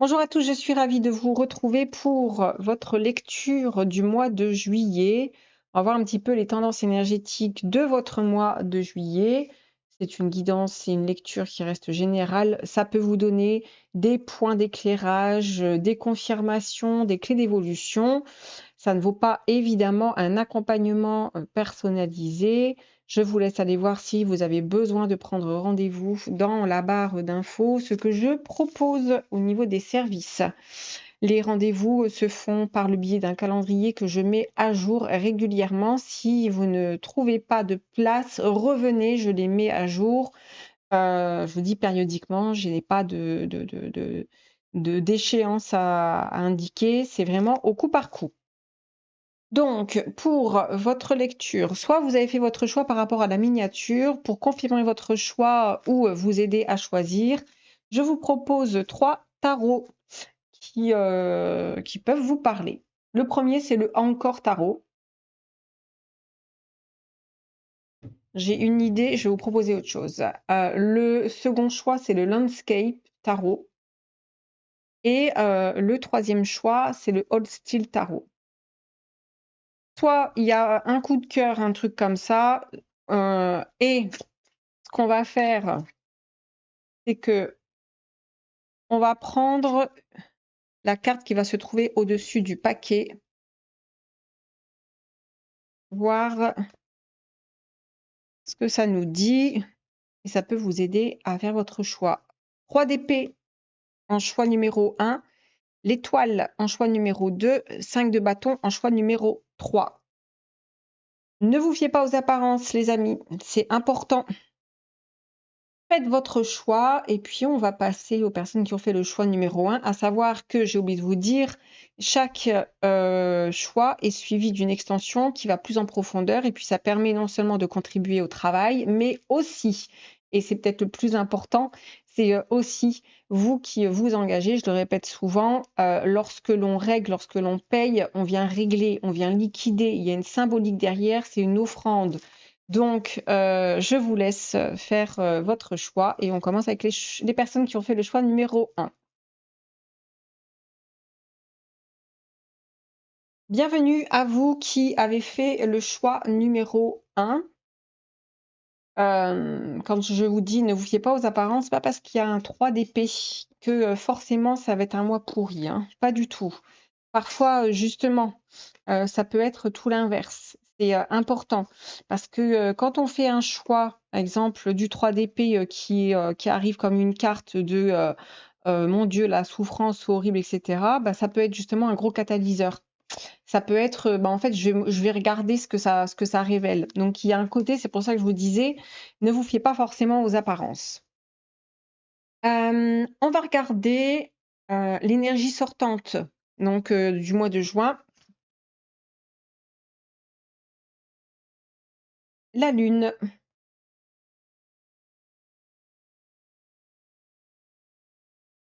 Bonjour à tous, je suis ravie de vous retrouver pour votre lecture du mois de juillet. On va voir un petit peu les tendances énergétiques de votre mois de juillet. C'est une guidance, c'est une lecture qui reste générale. Ça peut vous donner des points d'éclairage, des confirmations, des clés d'évolution. Ça ne vaut pas évidemment un accompagnement personnalisé. Je vous laisse aller voir si vous avez besoin de prendre rendez-vous dans la barre d'infos, ce que je propose au niveau des services. Les rendez-vous se font par le biais d'un calendrier que je mets à jour régulièrement. Si vous ne trouvez pas de place, revenez, je les mets à jour. Je vous dis périodiquement, je n'ai pas d'échéance à indiquer. C'est vraiment au coup par coup. Donc, pour votre lecture, soit vous avez fait votre choix par rapport à la miniature, pour confirmer votre choix ou vous aider à choisir, je vous propose 3 tarots qui peuvent vous parler. Le premier, c'est le Encore Tarot. J'ai une idée, je vais vous proposer autre chose. Le second choix, c'est le Landscape Tarot. Et le troisième choix, c'est le Old Steel Tarot. Soit il y a un coup de cœur, un truc comme ça, et ce qu'on va faire, c'est que on va prendre la carte qui va se trouver au-dessus du paquet, voir ce que ça nous dit, et ça peut vous aider à faire votre choix. 3 d'épée en choix numéro 1, l'étoile en choix numéro 2, 5 de bâton en choix numéro 3. Ne vous fiez pas aux apparences, les amis, c'est important. Faites votre choix et puis on va passer aux personnes qui ont fait le choix numéro 1, à savoir que, j'ai oublié de vous dire, chaque choix est suivi d'une extension qui va plus en profondeur et puis ça permet non seulement de contribuer au travail, mais aussi, et c'est peut-être le plus important, c'est aussi vous qui vous engagez, je le répète souvent, lorsque l'on règle, lorsque l'on paye, on vient régler, on vient liquider, il y a une symbolique derrière, c'est une offrande. Donc, je vous laisse faire votre choix et on commence avec les personnes qui ont fait le choix numéro 1. Bienvenue à vous qui avez fait le choix numéro 1. Quand je vous dis ne vous fiez pas aux apparences, pas parce qu'il y a un 3 d'épée que forcément ça va être un mois pourri, hein. Pas du tout. Parfois, justement, ça peut être tout l'inverse. C'est important parce que quand on fait un choix, par exemple du 3 d'épée qui arrive comme une carte de mon Dieu, la souffrance horrible, etc., bah, ça peut être justement un gros catalyseur. Ça peut être, bah, en fait, je vais regarder ce que ça révèle. Donc, il y a un côté, c'est pour ça que je vous disais, ne vous fiez pas forcément aux apparences. On va regarder l'énergie sortante donc, du mois de juin. La lune,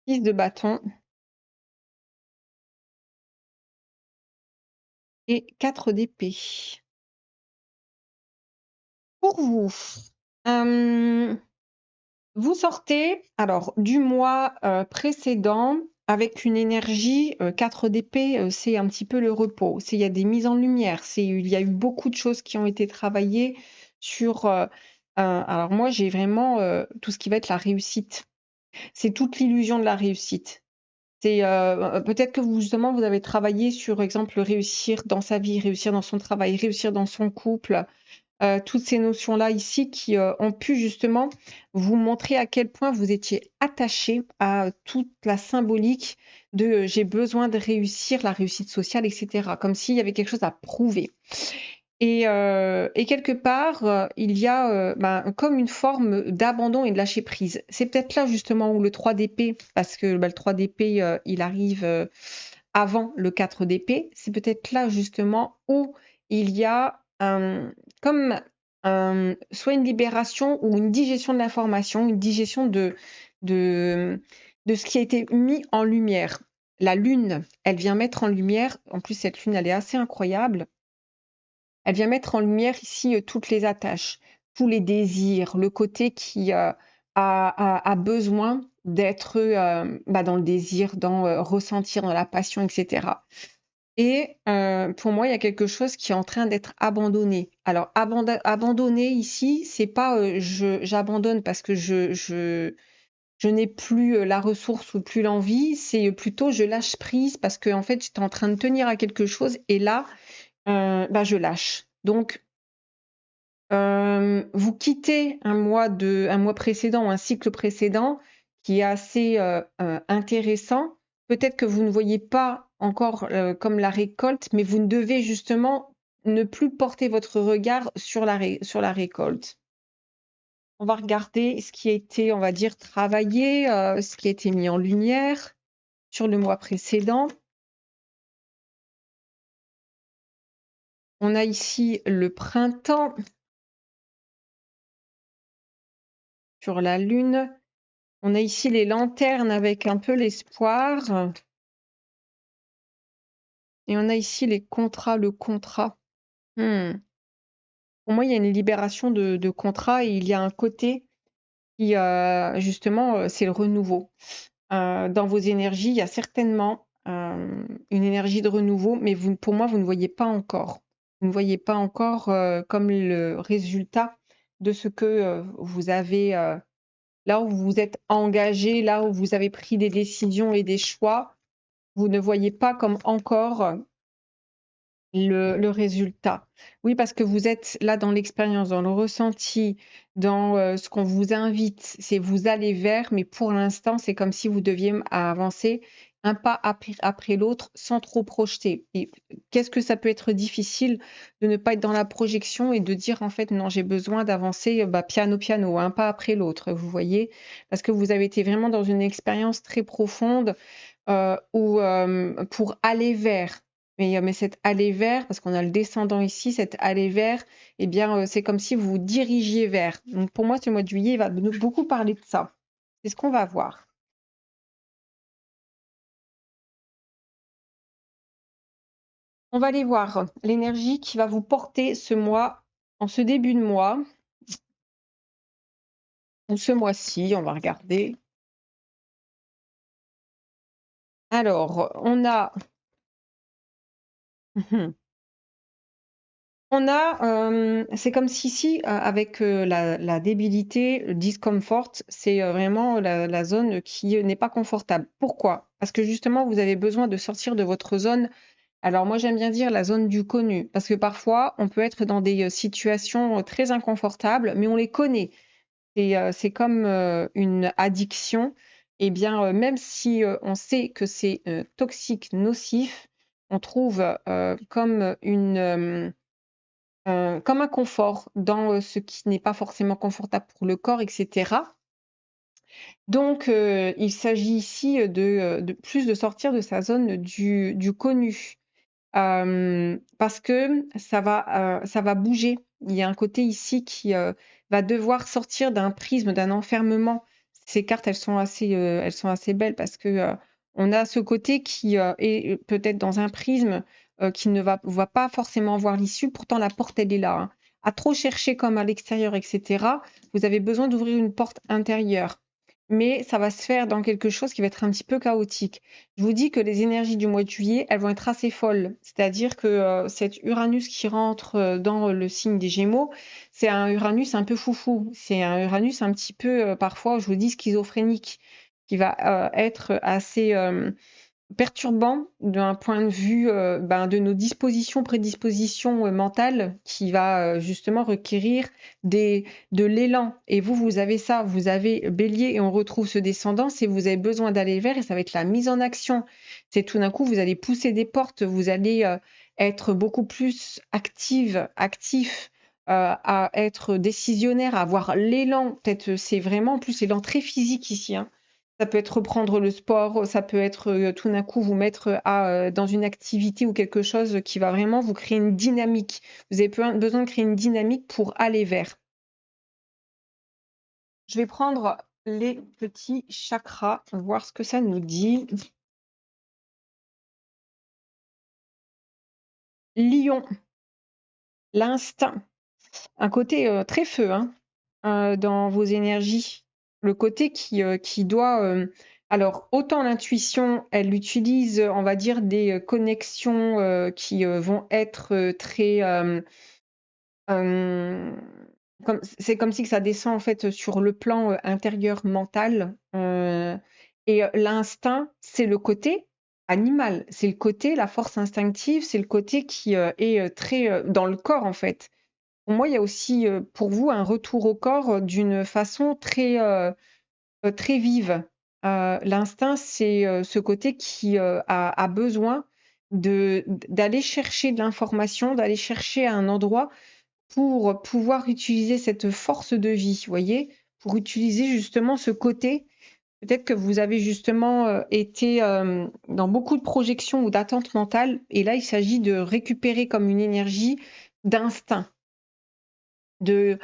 6 de bâton et 4 d'épée. Pour vous, hem, vous sortez alors du mois, précédent avec une énergie, 4 d'épée, c'est un petit peu le repos. Il y a des mises en lumière, il y a eu beaucoup de choses qui ont été travaillées sur, alors moi j'ai vraiment, tout ce qui va être la réussite. C'est toute l'illusion de la réussite. C'est, peut-être que vous justement, vous avez travaillé sur, exemple, réussir dans sa vie, réussir dans son travail, réussir dans son couple, toutes ces notions-là ici qui, ont pu justement vous montrer à quel point vous étiez attaché à toute la symbolique de, «J'ai besoin de réussir», la réussite sociale et cetera, comme s'il y avait quelque chose à prouver. Et quelque part, il y a, ben, comme une forme d'abandon et de lâcher prise. C'est peut-être là justement où le 3 d'épée, parce que, bah, le 3 d'épée, il arrive, avant le 4 d'épée. C'est peut-être là justement où il y a comme soit une libération ou une digestion de l'information, une digestion de de ce qui a été mis en lumière. La lune, elle vient mettre en lumière, en plus cette lune, elle est assez incroyable. Elle vient mettre en lumière ici toutes les attaches, tous les désirs, le côté qui a besoin d'être dans le désir, dans ressentir, dans la passion, etc. Et pour moi, il y a quelque chose qui est en train d'être abandonné. Alors, abandonner ici, c'est pas j'abandonne parce que je n'ai plus la ressource ou plus l'envie, c'est plutôt je lâche prise parce que en fait, j'étais en train de tenir à quelque chose et là, je lâche. Donc, vous quittez un mois précédent ou un cycle précédent qui est assez intéressant. Peut-être que vous ne voyez pas encore comme la récolte, mais vous ne devez justement ne plus porter votre regard sur sur la récolte. On va regarder ce qui a été, on va dire, travaillé, ce qui a été mis en lumière sur le mois précédent. On a ici le printemps sur la lune. On a ici les lanternes avec un peu l'espoir. Et on a ici les contrats, le contrat. Hmm. Pour moi, il y a une libération de contrats et il y a un côté qui, justement, c'est le renouveau. Dans vos énergies, il y a certainement une énergie de renouveau, mais vous, pour moi, vous ne voyez pas encore. Vous ne voyez pas encore comme le résultat de ce que vous avez, là où vous êtes engagé, là où vous avez pris des décisions et des choix. Vous ne voyez pas comme encore le résultat. Oui, parce que vous êtes là dans l'expérience, dans le ressenti, dans ce qu'on vous invite, c'est vous aller vers, mais pour l'instant, c'est comme si vous deviez avancer un pas après l'autre sans trop projeter. Et qu'est-ce que ça peut être difficile de ne pas être dans la projection et de dire en fait non, j'ai besoin d'avancer piano piano, un pas après l'autre, vous voyez, parce que vous avez été vraiment dans une expérience très profonde pour aller vers. Mais cet aller vers, parce qu'on a le descendant ici, cet aller vers, eh bien, c'est comme si vous vous dirigiez vers. Donc, pour moi, ce mois de juillet, il va beaucoup parler de ça. C'est ce qu'on va voir. On va aller voir l'énergie qui va vous porter ce mois, en ce début de mois, ou ce mois-ci, on va regarder. Alors, on a... On a, c'est comme si ici, avec la débilité, le discomfort, c'est vraiment la zone qui n'est pas confortable. Pourquoi? Parce que justement, vous avez besoin de sortir de votre zone. Alors moi, j'aime bien dire la zone du connu, parce que parfois, on peut être dans des situations très inconfortables, mais on les connaît. C'est comme une addiction. Eh bien, même si on sait que c'est toxique, nocif, on trouve comme un confort dans ce qui n'est pas forcément confortable pour le corps, etc. Donc, il s'agit ici de plus de sortir de sa zone du connu. Parce que ça va bouger. Il y a un côté ici qui va devoir sortir d'un prisme, d'un enfermement. Ces cartes, elles sont assez belles parce que on a ce côté qui est peut-être dans un prisme qui ne va pas forcément voir l'issue. Pourtant, la porte, elle est là, hein. À trop chercher comme à l'extérieur, etc., vous avez besoin d'ouvrir une porte intérieure. Mais ça va se faire dans quelque chose qui va être un petit peu chaotique. Je vous dis que les énergies du mois de juillet, elles vont être assez folles. C'est-à-dire que cet Uranus qui rentre dans le signe des Gémeaux, c'est un Uranus un peu foufou. C'est un Uranus un petit peu, parfois, je vous dis, schizophrénique, qui va être assez perturbant d'un point de vue de nos dispositions, prédispositions mentales, qui va justement requérir de l'élan. Et vous avez ça, vous avez Bélier et on retrouve ce descendant, c'est vous avez besoin d'aller vers et ça va être la mise en action. C'est tout d'un coup, vous allez pousser des portes, vous allez être beaucoup plus actif, à être décisionnaire, à avoir l'élan. Peut-être c'est vraiment en plus l'élan très physique ici, hein. Ça peut être reprendre le sport, ça peut être tout d'un coup vous mettre dans une activité ou quelque chose qui va vraiment vous créer une dynamique. Vous avez besoin de créer une dynamique pour aller vers. Je vais prendre les petits chakras, voir ce que ça nous dit. Lion, l'instinct, un côté très feu hein, dans vos énergies. le côté qui doit... alors, autant l'intuition, elle utilise, on va dire, des connexions qui vont être très... euh, c'est comme si que ça descend en fait sur le plan intérieur mental. Et l'instinct, c'est le côté animal, c'est le côté, la force instinctive, c'est le côté qui est très dans le corps en fait. Pour moi, il y a aussi pour vous un retour au corps d'une façon très vive. L'instinct, c'est ce côté qui a besoin d'aller chercher de l'information, d'aller chercher à un endroit pour pouvoir utiliser cette force de vie, vous voyez, pour utiliser justement ce côté. Peut-être que vous avez justement été dans beaucoup de projections ou d'attentes mentales, et là, il s'agit de récupérer comme une énergie d'instinct, de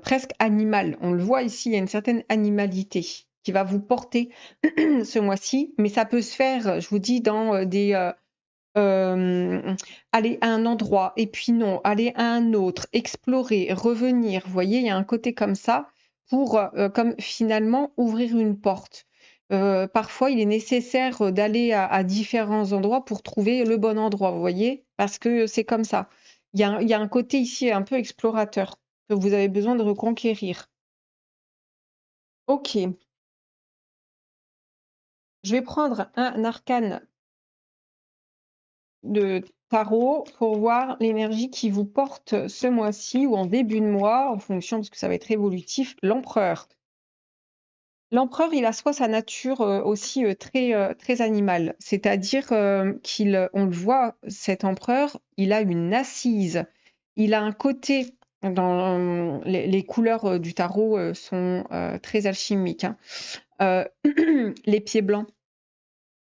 presque animal. On le voit ici, il y a une certaine animalité qui va vous porter ce mois-ci, mais ça peut se faire, je vous dis, dans des aller à un endroit et puis non, aller à un autre, explorer, revenir. Vous voyez, il y a un côté comme ça pour comme finalement ouvrir une porte. Parfois, il est nécessaire d'aller à différents endroits pour trouver le bon endroit, vous voyez, parce que c'est comme ça. Il y a un côté ici un peu explorateur que vous avez besoin de reconquérir. Ok, je vais prendre un arcane de tarot pour voir l'énergie qui vous porte ce mois-ci ou en début de mois, en fonction, parce que ça va être évolutif, l'empereur. L'empereur, il a soit sa nature aussi très animale, c'est-à-dire on le voit, cet empereur, il a une assise, il a un côté, les couleurs du tarot sont très alchimiques, hein. Les pieds blancs.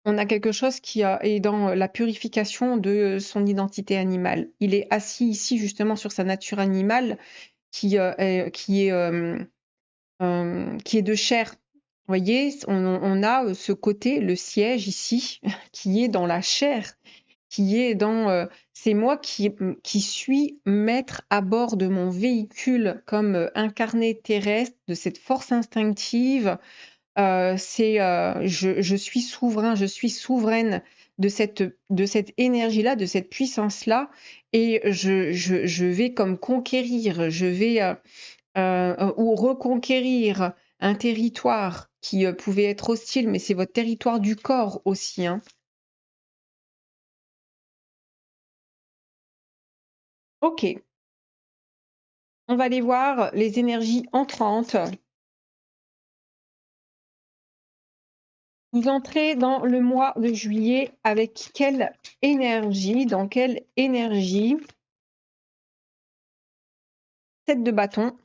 On a quelque chose qui est dans la purification de son identité animale. Il est assis ici justement sur sa nature animale qui est de chair. Vous voyez, on a ce côté, le siège ici, qui est dans la chair, qui est dans... c'est moi qui suis maître à bord de mon véhicule comme incarné terrestre, de cette force instinctive. Je suis souverain, je suis souveraine de cette énergie-là, de cette puissance-là, et je vais comme conquérir, je vais ou reconquérir un territoire qui pouvait être hostile, mais c'est votre territoire du corps aussi, hein. Ok, on va aller voir les énergies entrantes. Vous entrez dans le mois de juillet avec quelle énergie? Dans quelle énergie? 7 de bâton.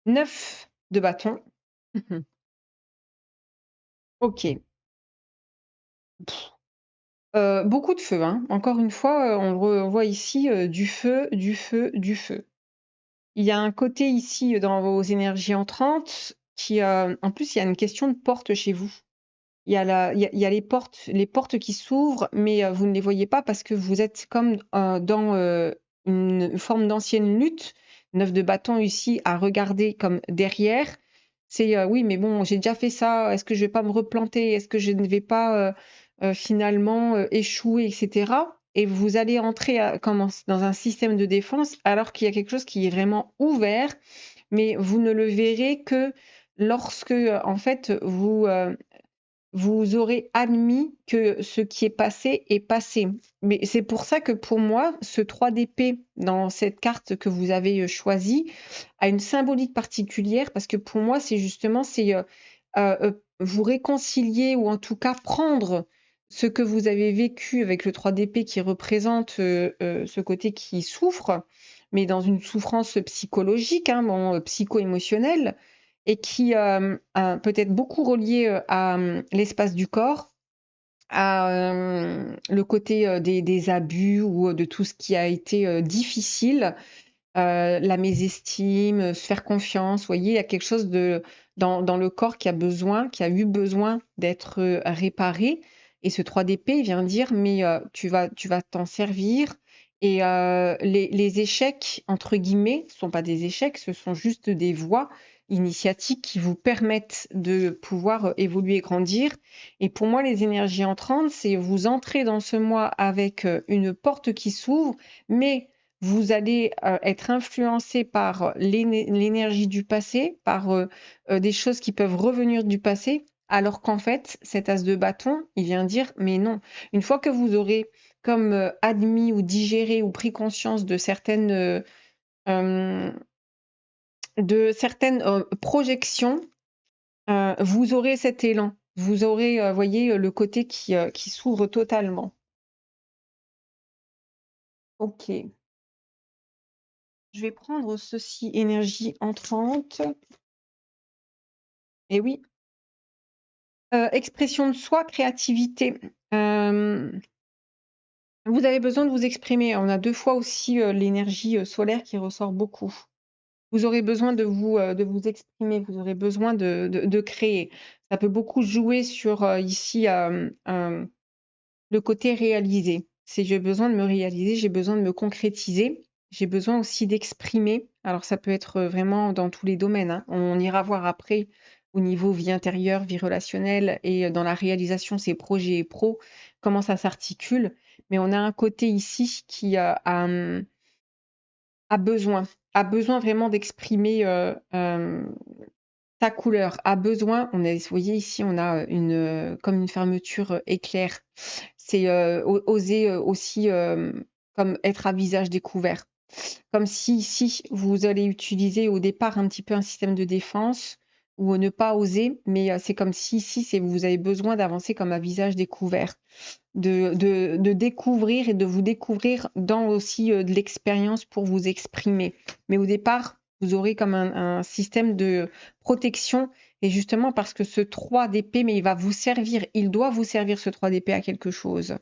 9 de bâton. Ok. Beaucoup de feu, hein. Encore une fois, on le revoit ici, du feu, du feu, du feu. Il y a un côté ici dans vos énergies entrantes qui, en plus, il y a une question de porte chez vous. Il y a les portes qui s'ouvrent, mais vous ne les voyez pas parce que vous êtes comme dans une forme d'ancienne lutte. 9 de bâton ici à regarder comme derrière. C'est oui, mais bon, j'ai déjà fait ça. Est-ce que je vais pas me replanter? Est-ce que je ne vais pas finalement échouer, etc. Et vous allez entrer dans un système de défense alors qu'il y a quelque chose qui est vraiment ouvert, mais vous ne le verrez que lorsque, en fait, vous aurez admis que ce qui est passé est passé. Mais c'est pour ça que pour moi, ce 3 d'épée dans cette carte que vous avez choisie a une symbolique particulière parce que pour moi, c'est justement vous réconcilier ou en tout cas prendre ce que vous avez vécu avec le 3 d'épée qui représente ce côté qui souffre, mais dans une souffrance psychologique, hein, bon, psycho-émotionnelle, et qui peut être beaucoup relié à l'espace du corps, à le côté des abus ou de tout ce qui a été difficile, la mésestime, se faire confiance. Vous voyez, il y a quelque chose dans le corps qui a eu besoin d'être réparé. Et ce 3 d'épée vient dire, mais tu vas t'en servir Et les échecs, entre guillemets, ce sont pas des échecs, ce sont juste des voies initiatiques qui vous permettent de pouvoir évoluer et grandir. Et pour moi, les énergies entrantes, c'est vous entrez dans ce mois avec une porte qui s'ouvre, mais vous allez être influencé par l'énergie du passé, par des choses qui peuvent revenir du passé, alors qu'en fait, cet as de bâton, il vient dire, mais non, une fois que vous aurez comme admis ou digéré ou pris conscience euh, de certaines projections, vous aurez cet élan. Vous aurez, voyez, le côté qui s'ouvre totalement. Ok. Je vais prendre ceci, énergie entrante. Et oui. Expression de soi, créativité. Vous avez besoin de vous exprimer. On a 2 fois aussi l'énergie solaire qui ressort beaucoup. Vous aurez besoin de vous exprimer, vous aurez besoin de créer. Ça peut beaucoup jouer sur ici le côté réalisé. Si j'ai besoin de me réaliser, j'ai besoin de me concrétiser, j'ai besoin aussi d'exprimer. Alors ça peut être vraiment dans tous les domaines, hein. On ira voir après au niveau vie intérieure, vie relationnelle et dans la réalisation, ces projets et pros, comment ça s'articule. Mais on a un côté ici qui a besoin, a besoin vraiment d'exprimer sa couleur, a besoin, vous voyez ici, on a comme une fermeture éclair. C'est oser aussi comme être à visage découvert. Comme si ici, vous allez utiliser au départ un petit peu un système de défense ou ne pas oser, mais c'est comme si ici, vous avez besoin d'avancer comme à visage découvert, de découvrir et de vous découvrir dans aussi de l'expérience pour vous exprimer. Mais au départ, vous aurez comme un système de protection et justement parce que ce 3 d'épée, mais il va vous servir, il doit vous servir ce 3 d'épée à quelque chose.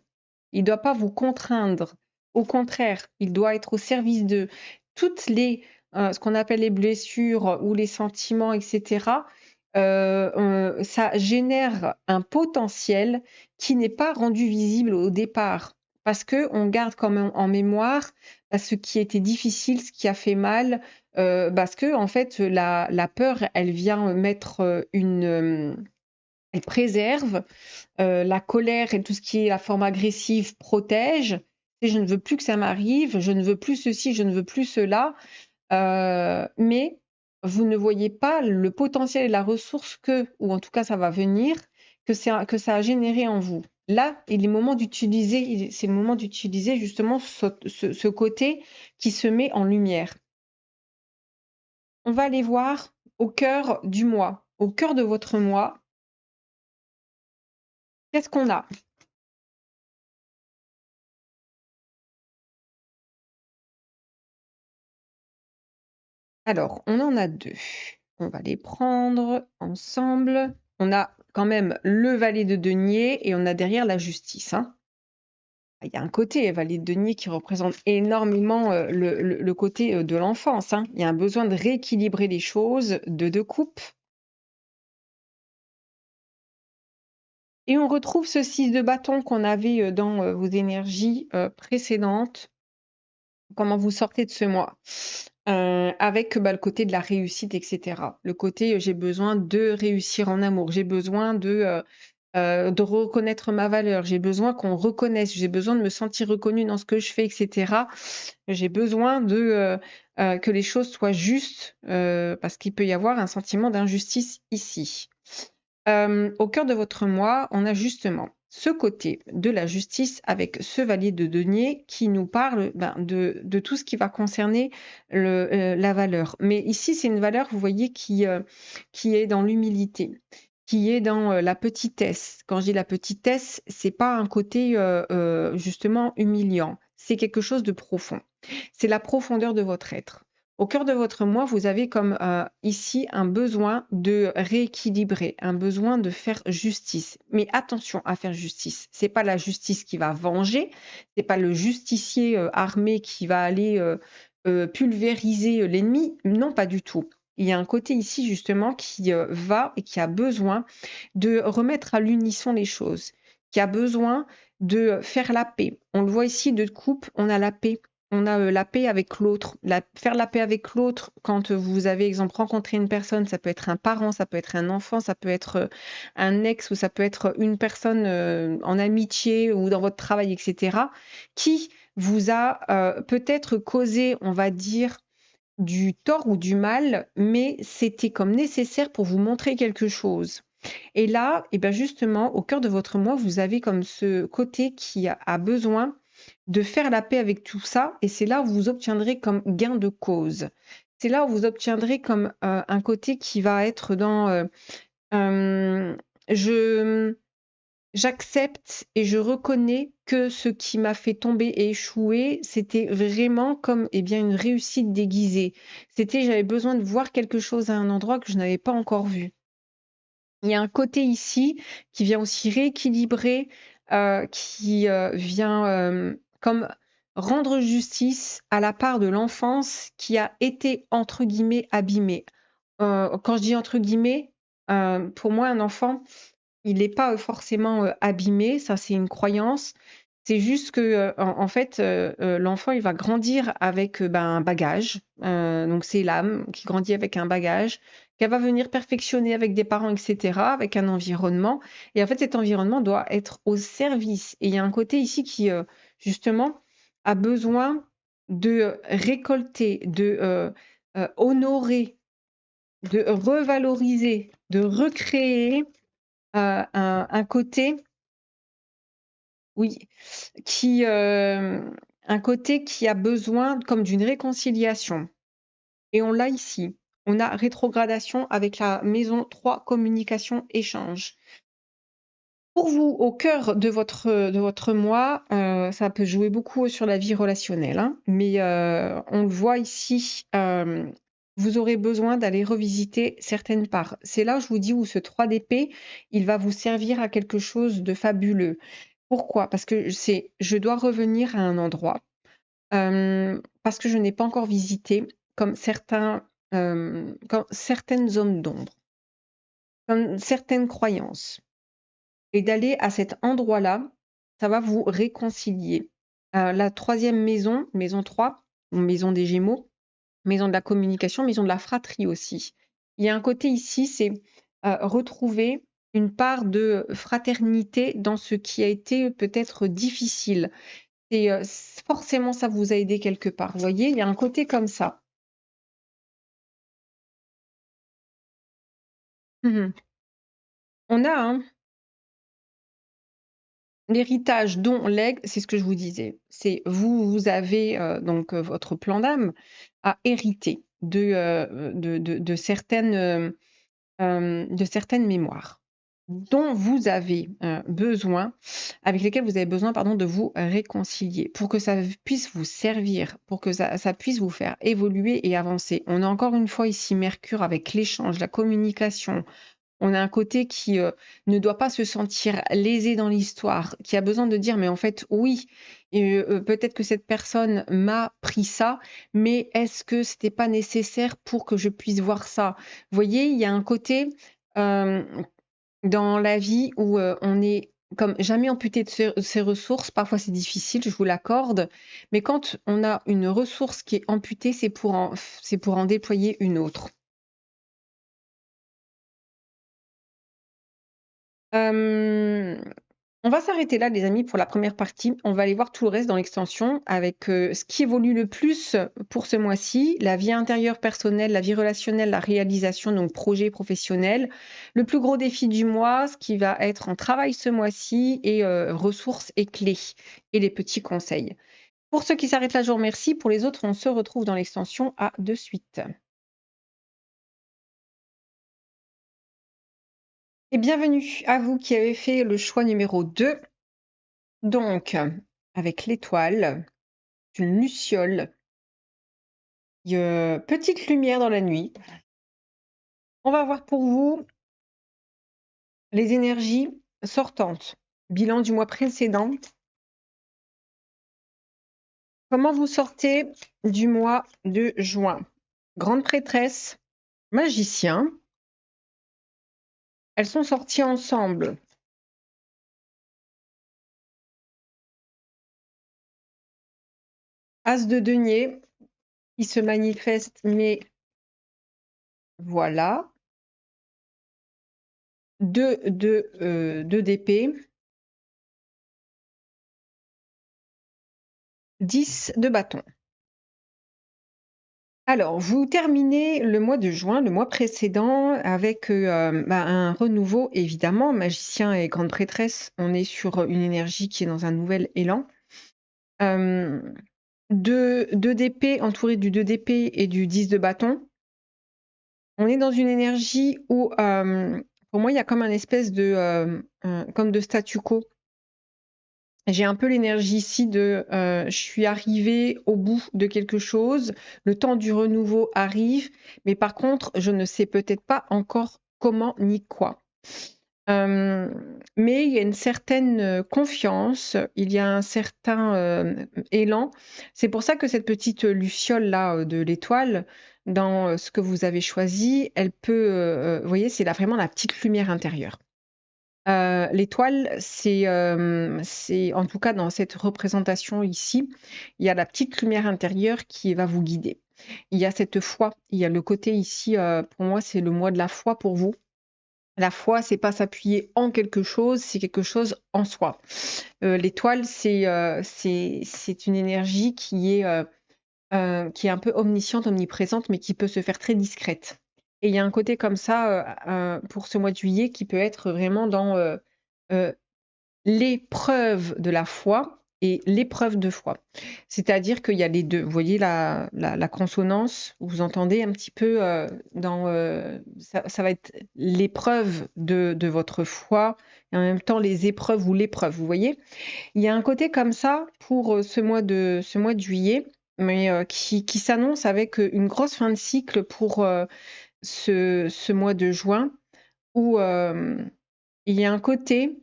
Il ne doit pas vous contraindre. Au contraire, il doit être au service de toutes ce qu'on appelle les blessures ou les sentiments, etc. Ça génère un potentiel qui n'est pas rendu visible au départ parce que on garde quand même en mémoire ce qui était difficile, ce qui a fait mal, parce que en fait la peur, elle vient mettre elle préserve. La colère et tout ce qui est la forme agressive protège. Et je ne veux plus que ça m'arrive, je ne veux plus ceci, je ne veux plus cela. Mais vous ne voyez pas le potentiel et la ressource ou en tout cas ça va venir, que ça a généré en vous. Là, c'est le moment d'utiliser justement ce côté qui se met en lumière. On va aller voir au cœur du mois, au cœur de votre mois. Qu'est-ce qu'on a? Alors, on en a 2. On va les prendre ensemble. On a quand même le valet de denier et on a derrière la justice, hein. Il y a un côté valet de denier qui représente énormément le côté de l'enfance, hein. Il y a un besoin de rééquilibrer les choses, de 2 coupes. Et on retrouve ce 6 de bâton qu'on avait dans vos énergies précédentes. Comment vous sortez de ce mois? Avec le côté de la réussite, etc. Le côté j'ai besoin de réussir en amour, j'ai besoin de reconnaître ma valeur, j'ai besoin qu'on reconnaisse, j'ai besoin de me sentir reconnue dans ce que je fais, etc. J'ai besoin que les choses soient justes parce qu'il peut y avoir un sentiment d'injustice ici. Au cœur de votre mois, on a justement ce côté de la justice avec ce valet de denier qui nous parle de tout ce qui va concerner la valeur. Mais ici, c'est une valeur, vous voyez, qui est dans l'humilité, qui est dans la petitesse. Quand je dis la petitesse, c'est pas un côté justement humiliant, c'est quelque chose de profond. C'est la profondeur de votre être. Au cœur de votre moi, vous avez comme ici un besoin de rééquilibrer, un besoin de faire justice. Mais attention à faire justice. C'est pas la justice qui va venger, c'est pas le justicier armé qui va aller pulvériser l'ennemi. Non, pas du tout. Il y a un côté ici justement qui va et qui a besoin de remettre à l'unisson les choses, qui a besoin de faire la paix. On le voit ici, de couple, on a la paix. On a la paix avec l'autre. Faire la paix avec l'autre, quand vous avez, exemple, rencontré une personne, ça peut être un parent, ça peut être un enfant, ça peut être un ex ou ça peut être une personne en amitié ou dans votre travail, etc., qui vous a peut-être causé, on va dire, du tort ou du mal, mais c'était comme nécessaire pour vous montrer quelque chose. Et là, et bien justement, au cœur de votre moi, vous avez comme ce côté qui a besoin de faire la paix avec tout ça, et c'est là où vous obtiendrez comme gain de cause. C'est là où vous obtiendrez comme un côté qui va être dans je j'accepte et je reconnais que ce qui m'a fait tomber et échouer, c'était vraiment comme eh bien une réussite déguisée. C'était j'avais besoin de voir quelque chose à un endroit que je n'avais pas encore vu. Il y a un côté ici qui vient aussi rééquilibrer, qui vient comme rendre justice à la part de l'enfance qui a été entre guillemets abîmée. Quand je dis entre guillemets, pour moi, un enfant, il n'est pas forcément abîmé, ça c'est une croyance. C'est juste que, en fait, l'enfant, il va grandir avec ben, un bagage. Donc, c'est l'âme qui grandit avec un bagage, qu'elle va venir perfectionner avec des parents, etc., avec un environnement. Et en fait, cet environnement doit être au service. Et il y a un côté ici qui, justement, a besoin de récolter, de honorer, de revaloriser, de recréer un côté, oui, qui, un côté qui a besoin comme d'une réconciliation. Et on l'a ici. On a rétrogradation avec la maison 3, communication, échange. Pour vous, au cœur de votre moi, ça peut jouer beaucoup sur la vie relationnelle, hein, mais on le voit ici, vous aurez besoin d'aller revisiter certaines parts. C'est là où je vous dis où ce 3 d'épée, il va vous servir à quelque chose de fabuleux. Pourquoi? Parce que je dois revenir à un endroit, parce que je n'ai pas encore visité comme comme certaines zones d'ombre, comme certaines croyances. Et d'aller à cet endroit-là, ça va vous réconcilier. La troisième maison, maison 3, maison des Gémeaux, maison de la communication, maison de la fratrie aussi. Il y a un côté ici, c'est retrouver une part de fraternité dans ce qui a été peut-être difficile. Et forcément, ça vous a aidé quelque part. Vous voyez, il y a un côté comme ça. Mhm. On a hein, l'héritage, don, legs, c'est ce que je vous disais. C'est vous avez donc votre plan d'âme à hériter de certaines mémoires dont vous avez besoin, avec lesquelles vous avez besoin, pardon, de vous réconcilier pour que ça puisse vous servir, pour que ça puisse vous faire évoluer et avancer. On a encore une fois ici Mercure avec l'échange, la communication. On a un côté qui ne doit pas se sentir lésé dans l'histoire, qui a besoin de dire, mais en fait, oui, peut-être que cette personne m'a pris ça, mais est-ce que c'était pas nécessaire pour que je puisse voir ça? Vous voyez, il y a un côté euh, dans la vie où on est comme jamais amputé de ses ressources. Parfois, c'est difficile, je vous l'accorde, mais quand on a une ressource qui est amputée, c'est pour en déployer une autre. Euh, On va s'arrêter là, les amis, pour la première partie. On va aller voir tout le reste dans l'extension avec ce qui évolue le plus pour ce mois-ci, la vie intérieure personnelle, la vie relationnelle, la réalisation, donc projet professionnel. Le plus gros défi du mois, ce qui va être en travail ce mois-ci et ressources et clés et les petits conseils. Pour ceux qui s'arrêtent là, je vous remercie. Pour les autres, on se retrouve dans l'extension. À de suite. Et bienvenue à vous qui avez fait le choix numéro 2. Donc, avec l'étoile, une luciole, petite lumière dans la nuit. On va voir pour vous les énergies sortantes. Bilan du mois précédent. Comment vous sortez du mois de juin? Grande prêtresse, magicien. Elles sont sorties ensemble. As de denier qui se manifeste, mais voilà. 2 d'épée. 10 de bâton. Alors, vous terminez le mois de juin, le mois précédent, avec un renouveau, évidemment. Magicien et grande prêtresse, on est sur une énergie qui est dans un nouvel élan. 2 d'épée entouré du 2 d'épée et du 10 de bâton. On est dans une énergie où, pour moi, il y a comme un espèce de, comme de statu quo. J'ai un peu l'énergie ici de je suis arrivée au bout de quelque chose, le temps du renouveau arrive, mais par contre, je ne sais peut-être pas encore comment ni quoi. Mais il y a une certaine confiance, il y a un certain élan. C'est pour ça que cette petite luciole-là de l'étoile, dans ce que vous avez choisi, elle peut, vous voyez, c'est là vraiment la petite lumière intérieure. L'étoile, c'est en tout cas dans cette représentation ici, il y a la petite lumière intérieure qui va vous guider. Il y a cette foi, il y a le côté ici, pour moi, c'est le mois de la foi pour vous. La foi, c'est pas s'appuyer en quelque chose, c'est quelque chose en soi. L'étoile, c'est une énergie qui est un peu omnisciente, omniprésente, mais qui peut se faire très discrète. Et il y a un côté comme ça pour ce mois de juillet qui peut être vraiment dans l'épreuve de la foi et l'épreuve de foi. C'est-à-dire qu'il y a les deux. Vous voyez la consonance, vous entendez un petit peu ça va être l'épreuve de votre foi et en même temps les épreuves ou l'épreuve. Vous voyez, il y a un côté comme ça pour ce mois de juillet, mais qui s'annonce avec une grosse fin de cycle pour ce mois de juin où il y a un côté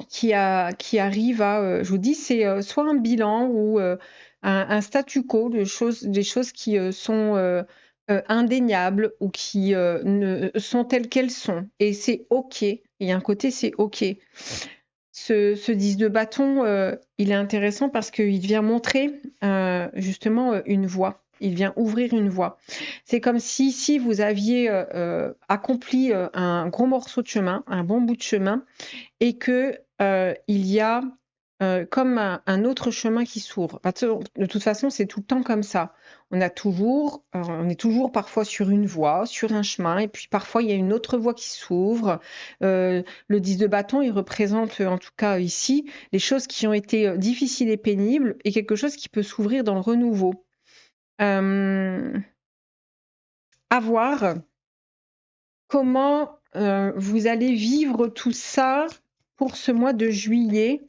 qui arrive à, je vous dis, c'est soit un bilan ou un statu quo, des choses qui sont indéniables ou qui sont telles qu'elles sont. Et c'est OK. Il y a un côté, c'est OK. Ce 10 de bâton, il est intéressant parce qu'il vient montrer justement une voie. Il vient ouvrir une voie. C'est comme si vous aviez accompli un gros morceau de chemin, un bon bout de chemin, et que il y a comme un autre chemin qui s'ouvre. De toute façon, c'est tout le temps comme ça. On est toujours parfois sur une voie, sur un chemin, et puis parfois il y a une autre voie qui s'ouvre. Le 10 de bâton, il représente en tout cas ici les choses qui ont été difficiles et pénibles, et quelque chose qui peut s'ouvrir dans le renouveau. À voir comment vous allez vivre tout ça pour ce mois de juillet.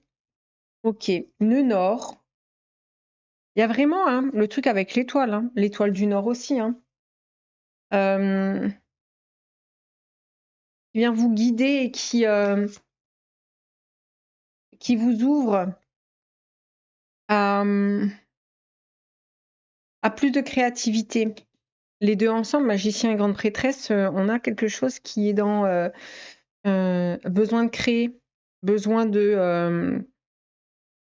Ok, nœud nord. Il y a vraiment le truc avec l'étoile, l'étoile du Nord aussi, qui vient vous guider et qui vous ouvre à plus de créativité. Les deux ensemble, magicien et grande prêtresse, on a quelque chose qui est dans besoin de créer, besoin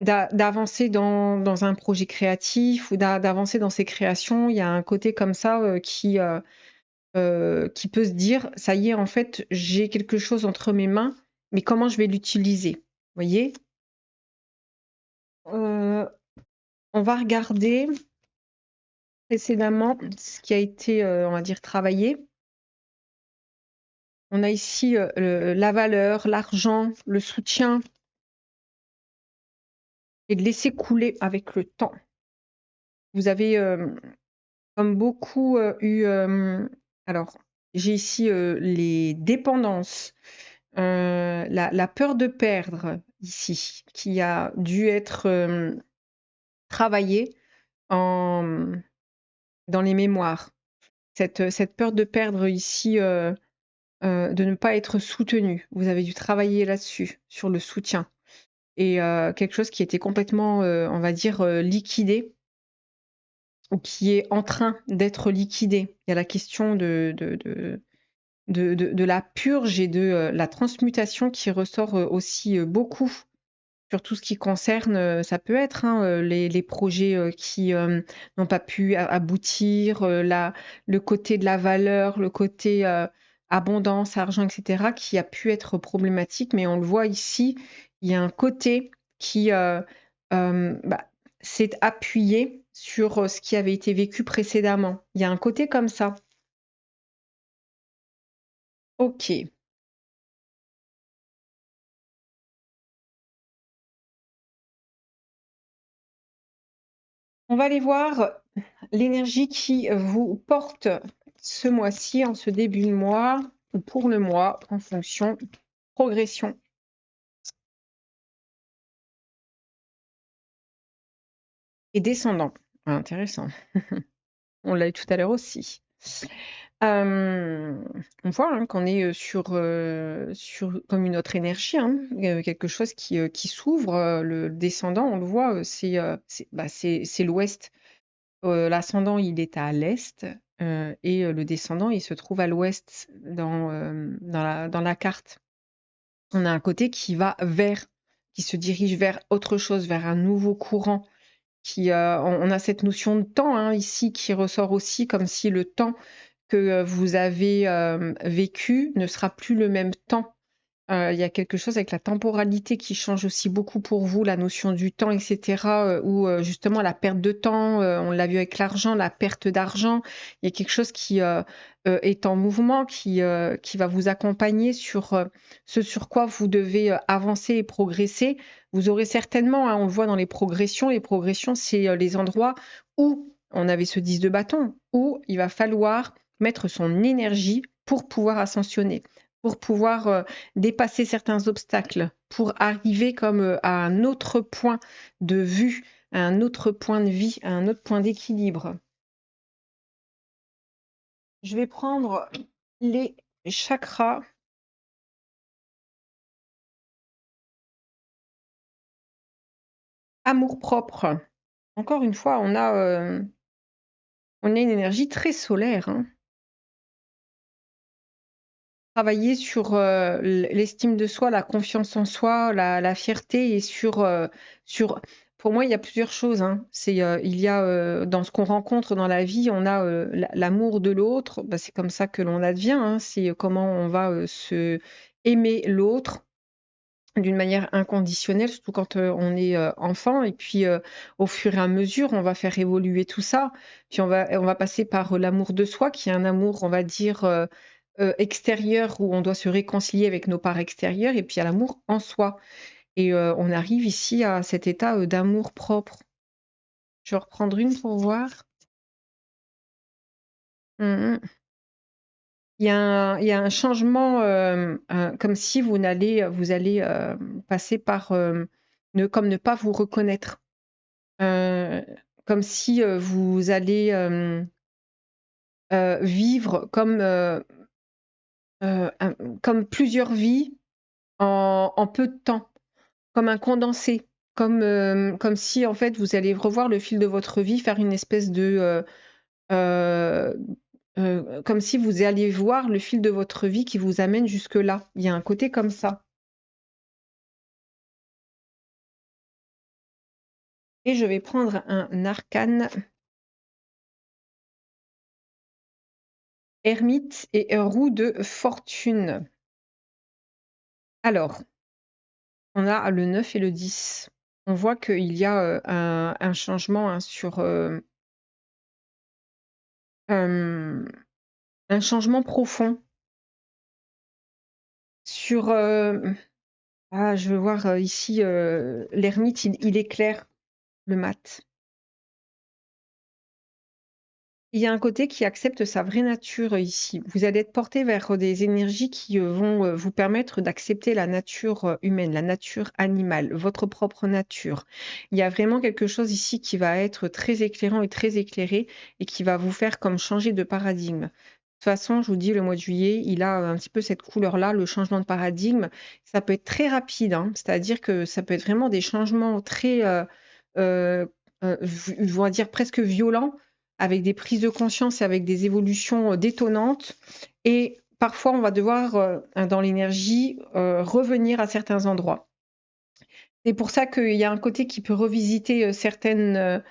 d'avancer dans un projet créatif ou d'avancer dans ses créations. Il y a un côté comme ça qui peut se dire, ça y est, en fait, j'ai quelque chose entre mes mains, mais comment je vais l'utiliser? Vous voyez? On va regarder précédemment ce qui a été, on va dire, travaillé. On a ici la valeur, l'argent, le soutien, et de laisser couler avec le temps. Vous avez, comme beaucoup, eu... alors, j'ai ici les dépendances, la peur de perdre ici, qui a dû être travaillée dans les mémoires. Cette peur de perdre ici, de ne pas être soutenu. Vous avez dû travailler là-dessus, sur le soutien. Et quelque chose qui était complètement, on va dire, liquidé, ou qui est en train d'être liquidé. Il y a la question de la purge et de la transmutation qui ressort aussi beaucoup sur tout ce qui concerne, ça peut être, hein, les projets, qui, n'ont pas pu a aboutir, le côté de la valeur, le côté, abondance, argent et cetera, qui a pu être problématique. Mais on le voit ici, il y a un côté qui, bah, s'est appuyé sur, ce qui avait été vécu précédemment. Il y a un côté comme ça. OK. On va aller voir l'énergie qui vous porte ce mois-ci, en ce début de mois, ou pour le mois, en fonction, progression et descendant. Ah, intéressant. On l'a eu tout à l'heure aussi. On voit, hein, qu'on est, sur comme une autre énergie, hein, quelque chose qui s'ouvre, le descendant, on le voit, c'est l'ouest. L'ascendant, il est à l'est, et le descendant, il se trouve à l'ouest dans la carte. On a un côté qui se dirige vers autre chose, vers un nouveau courant on a cette notion de temps, hein, ici qui ressort aussi comme si le temps que, vous avez, vécu ne sera plus le même temps. Il y a quelque chose avec la temporalité qui change aussi beaucoup pour vous, la notion du temps et cetera, ou, justement la perte de temps, on l'a vu avec l'argent, la perte d'argent. Il y a quelque chose qui, est en mouvement, qui va vous accompagner sur, ce sur quoi vous devez, avancer et progresser. Vous aurez certainement, hein, on le voit dans les progressions, c'est, les endroits où on avait ce 10 de bâton, où il va falloir mettre son énergie pour pouvoir ascensionner, pour pouvoir, dépasser certains obstacles, pour arriver comme, à un autre point de vue, à un autre point de vie, à un autre point d'équilibre. Je vais prendre les chakras. Amour-propre. Encore une fois, on a une énergie très solaire, hein. Travailler sur, l'estime de soi, la confiance en soi, la fierté et sur pour moi, il y a plusieurs choses, hein. Il y a, dans ce qu'on rencontre dans la vie, on a, l'amour de l'autre, bah, c'est comme ça que l'on advient, hein. C'est comment on va, se aimer l'autre d'une manière inconditionnelle, surtout quand, on est, enfant et puis, au fur et à mesure, on va faire évoluer tout ça. Puis on va passer par, l'amour de soi qui est un amour, on va dire, extérieur où on doit se réconcilier avec nos parts extérieures et puis il y a l'amour en soi et on arrive ici à cet état, d'amour propre. Je vais en reprendre une pour voir. Mmh mh. Il y a un changement, comme si vous allez, passer par, ne pas vous reconnaître. Heu, Comme si, vous allez, vivre comme plusieurs vies en peu de temps, comme un condensé, comme si, en fait, vous allez revoir le fil de votre vie, faire une espèce de, heu comme si vous alliez voir le fil de votre vie qui vous amène jusque-là. Il y a un côté comme ça et je vais prendre un arcane ermite et roue de fortune. Alors, on a le 9 et le 10. On voit qu'il y a, un changement, hein, hem, un changement profond sur, je veux voir, ici, l'ermite, il éclaire le mat. Il y a un côté qui accepte sa vraie nature, ici. Vous allez être porté vers, des énergies qui, vont, vous permettre d'accepter la nature, humaine, la nature animale, votre propre nature. Il y a vraiment quelque chose ici qui va être très éclairant et très éclairé et qui va vous faire comme changer de paradigme. De toute façon, je vous dis, le mois de juillet, il a un petit peu cette couleur-là, le changement de paradigme. Ça peut être très rapide, hein, c'est-à-dire que ça peut être vraiment des changements très, on va dire presque violents, avec des prises de conscience et avec des évolutions, détonnantes et parfois on va devoir, dans l'énergie, revenir à certains endroits. C'est pour ça qu'il y a un côté qui peut revisiter, certaines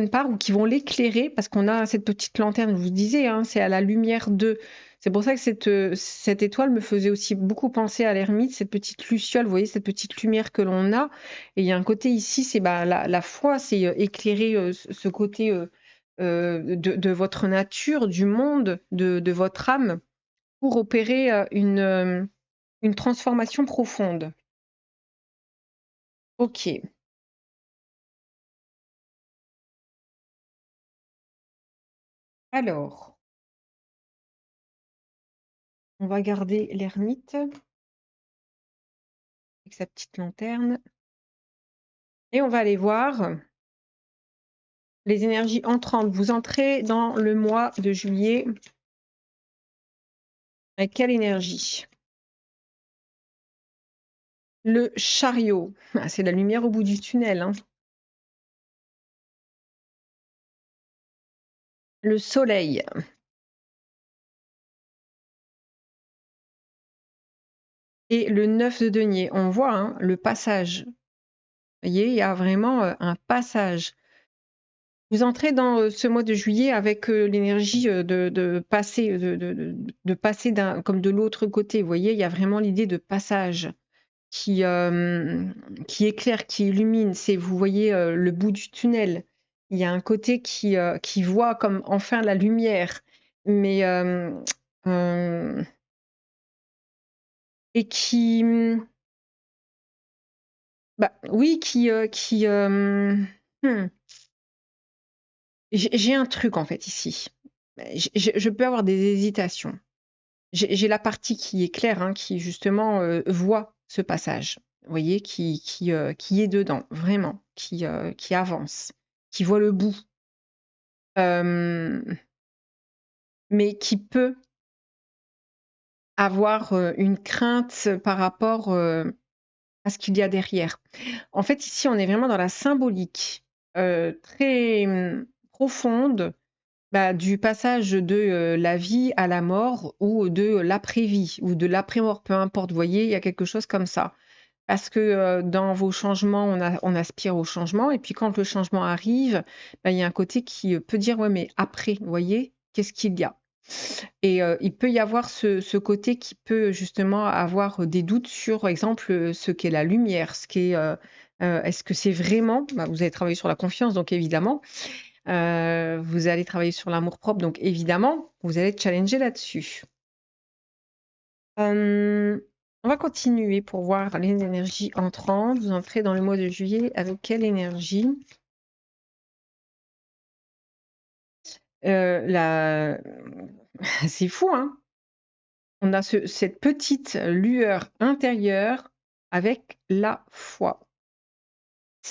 parts ou qui vont l'éclairer parce qu'on a cette petite lanterne, je vous disais, hein, c'est à la lumière de c'est pour ça que cette étoile me faisait aussi beaucoup penser à l'ermite, cette petite luciole, vous voyez, cette petite lumière que l'on a et il y a un côté ici, c'est, bah, la foi, c'est, éclairer, ce côté, de votre nature, du monde, de votre âme pour opérer, une transformation profonde. OK. Alors, on va garder l'ermite avec sa petite lanterne et on va aller voir les énergies entrantes. Vous entrez dans le mois de juillet avec quelle énergie? Le chariot. Ah, c'est la lumière au bout du tunnel, hein. Le soleil et le 9 de denier. On voit, hein, le passage. Vous voyez, il y a vraiment un passage. Vous entrez dans ce mois de juillet avec l'énergie de passer, de passer comme de l'autre côté. Vous voyez, il y a vraiment l'idée de passage. Qui éclaire, qui illumine. C'est vous voyez, le bout du tunnel. Il y a un côté qui voit comme enfin la lumière, mais et qui, bah, oui, j'ai un truc en fait ici. Je peux avoir des hésitations. J'ai la partie qui est claire, hein, qui justement, voit ce passage. Vous voyez? Qui est dedans, vraiment, qui avance, qui voit le bout. Hem, mais qui peut avoir, une crainte par rapport, à ce qu'il y a derrière. En fait, ici, on est vraiment dans la symbolique, très, profonde, bah, du passage de, la vie à la mort ou de l'après-vie ou de l'après-mort, peu importe, vous voyez? Il y a quelque chose comme ça. Parce que, dans vos changements, on aspire au changement et puis quand le changement arrive, bah, il y a un côté qui, peut dire: «Ouais, mais après, vous voyez? Qu'est-ce qu'il y a?» Et il peut y avoir ce côté qui peut justement avoir des doutes sur, exemple, ce qu'est la lumière, ce qu'est, est-ce que c'est vraiment bah, vous allez travailler sur la confiance donc évidemment, vous allez travailler sur l'amour-propre donc évidemment, vous allez être challengé là-dessus. On va continuer pour voir les énergies entrantes. Vous entrez dans le mois de juillet avec quelle énergie? La c'est fou, hein? On a cette petite lueur intérieure avec la foi.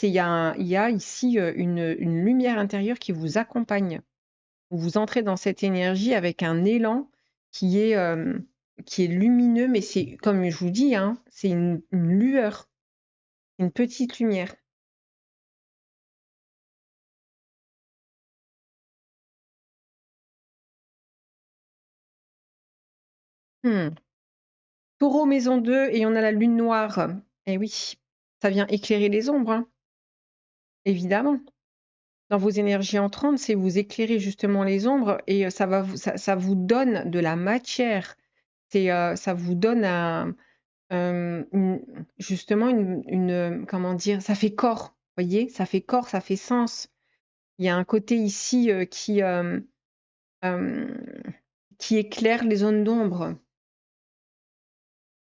Il y a ici, une lumière intérieure qui vous accompagne. Vous entrez dans cette énergie avec un élan qui est, qui est lumineux, mais c'est comme je vous dis, hein, c'est une lueur, une petite lumière. Mmh. Taureau, maison 2 et on a la lune noire. Eh oui, ça vient éclairer les ombres, hein, évidemment. Dans vos énergies entrantes, c'est vous éclairer justement les ombres et ça vous donne de la matière. Ça vous donne une justement comment dire? Ça fait corps, voyez? Ça fait corps, ça fait sens. Il y a un côté ici, hem, qui éclaire les zones d'ombre.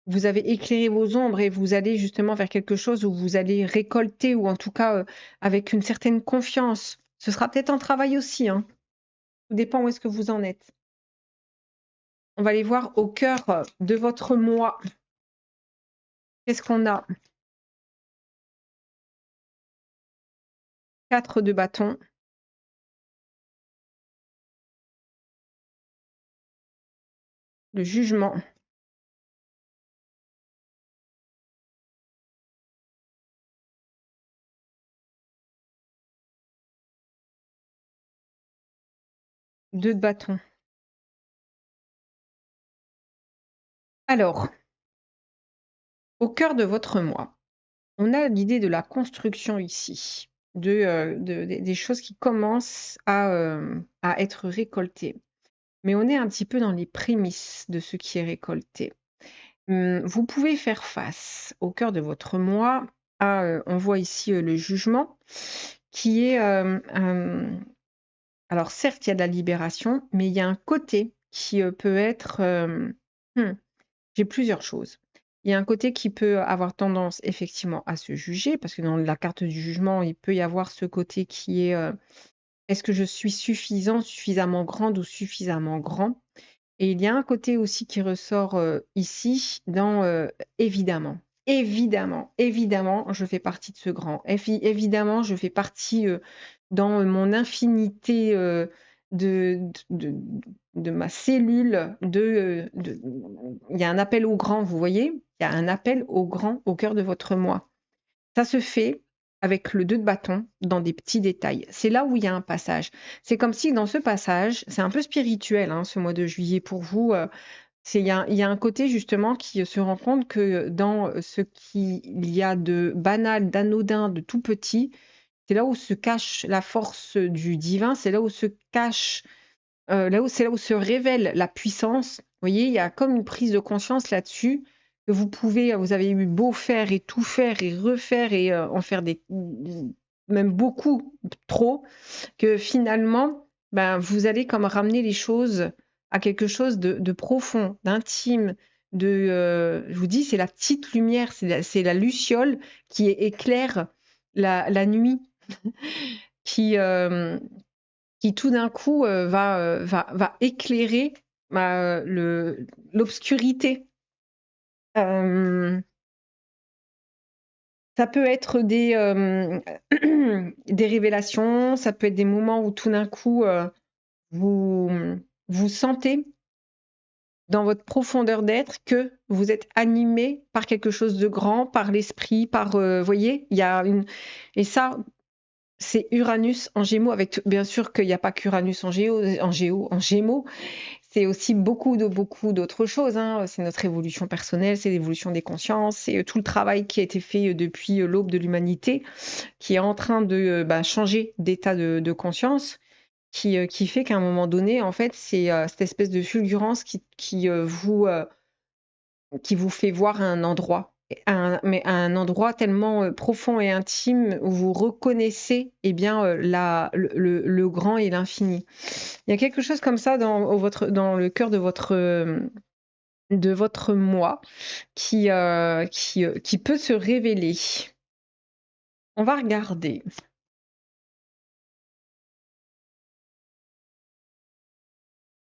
Vous avez éclairé vos ombres et vous allez justement vers quelque chose où vous allez récolter ou en tout cas, avec une certaine confiance. Ce sera peut-être un travail aussi, hein, tout dépend où est-ce que vous en êtes. On va aller voir au cœur, de votre moi. Qu'est-ce qu'on a? 4 de bâton, le jugement, 2 de bâton. Alors, au cœur de votre moi, on a l'idée de la construction ici, des choses qui commencent à être récoltées. Mais on est un petit peu dans les prémices de ce qui est récolté. Vous pouvez faire face au cœur de votre moi à, on voit ici le jugement, qui est, alors certes, il y a de la libération, mais il y a un côté qui peut être, j'ai plusieurs choses. Il y a un côté qui peut avoir tendance effectivement à se juger, parce que dans la carte du jugement, il peut y avoir ce côté qui est est-ce que je suis suffisant, suffisamment grande ou suffisamment grand? Et il y a un côté aussi qui ressort ici dans évidemment. Évidemment, évidemment, je fais partie de ce grand. Évidemment, je fais partie dans mon infinité de, de, de ma cellule. Il y a un appel au grand, vous voyez? Il y a un appel au grand au cœur de votre moi. Ça se fait avec le 2 de bâton dans des petits détails. C'est là où il y a un passage. C'est comme si dans ce passage, c'est un peu spirituel, hein, ce mois de juillet pour vous. Il y a un côté justement qui se rend compte que dans ce qu'il y a de banal, d'anodin, de tout petit, c'est là où se cache la force du divin, c'est là où se cache, c'est là où se révèle la puissance. Vous voyez, il y a comme une prise de conscience là-dessus que vous avez eu beau faire et tout faire et refaire et en faire même beaucoup trop, que finalement, ben, vous allez comme ramener les choses à quelque chose de profond, d'intime, je vous dis, c'est la petite lumière, c'est la luciole qui éclaire la nuit, qui, qui tout d'un coup va éclairer l'obscurité. Ça peut être des révélations, ça peut être des moments où tout d'un coup vous, vous sentez dans votre profondeur d'être que vous êtes animé par quelque chose de grand, par l'esprit, voyez, il y a et ça, c'est Uranus en Gémeaux, avec bien sûr qu'il n'y a pas qu'Uranus en Gémeaux, c'est aussi beaucoup d'autres choses, hein. C'est notre évolution personnelle, c'est l'évolution des consciences, c'est tout le travail qui a été fait depuis l'aube de l'humanité, qui est en train de changer d'état de conscience, qui fait qu'à un moment donné, en fait, c'est cette espèce de fulgurance qui vous fait voir un endroit, mais un endroit tellement profond et intime où vous reconnaissez bien, le grand et l'infini. Il y a quelque chose comme ça dans le cœur de votre moi qui peut se révéler. On va regarder.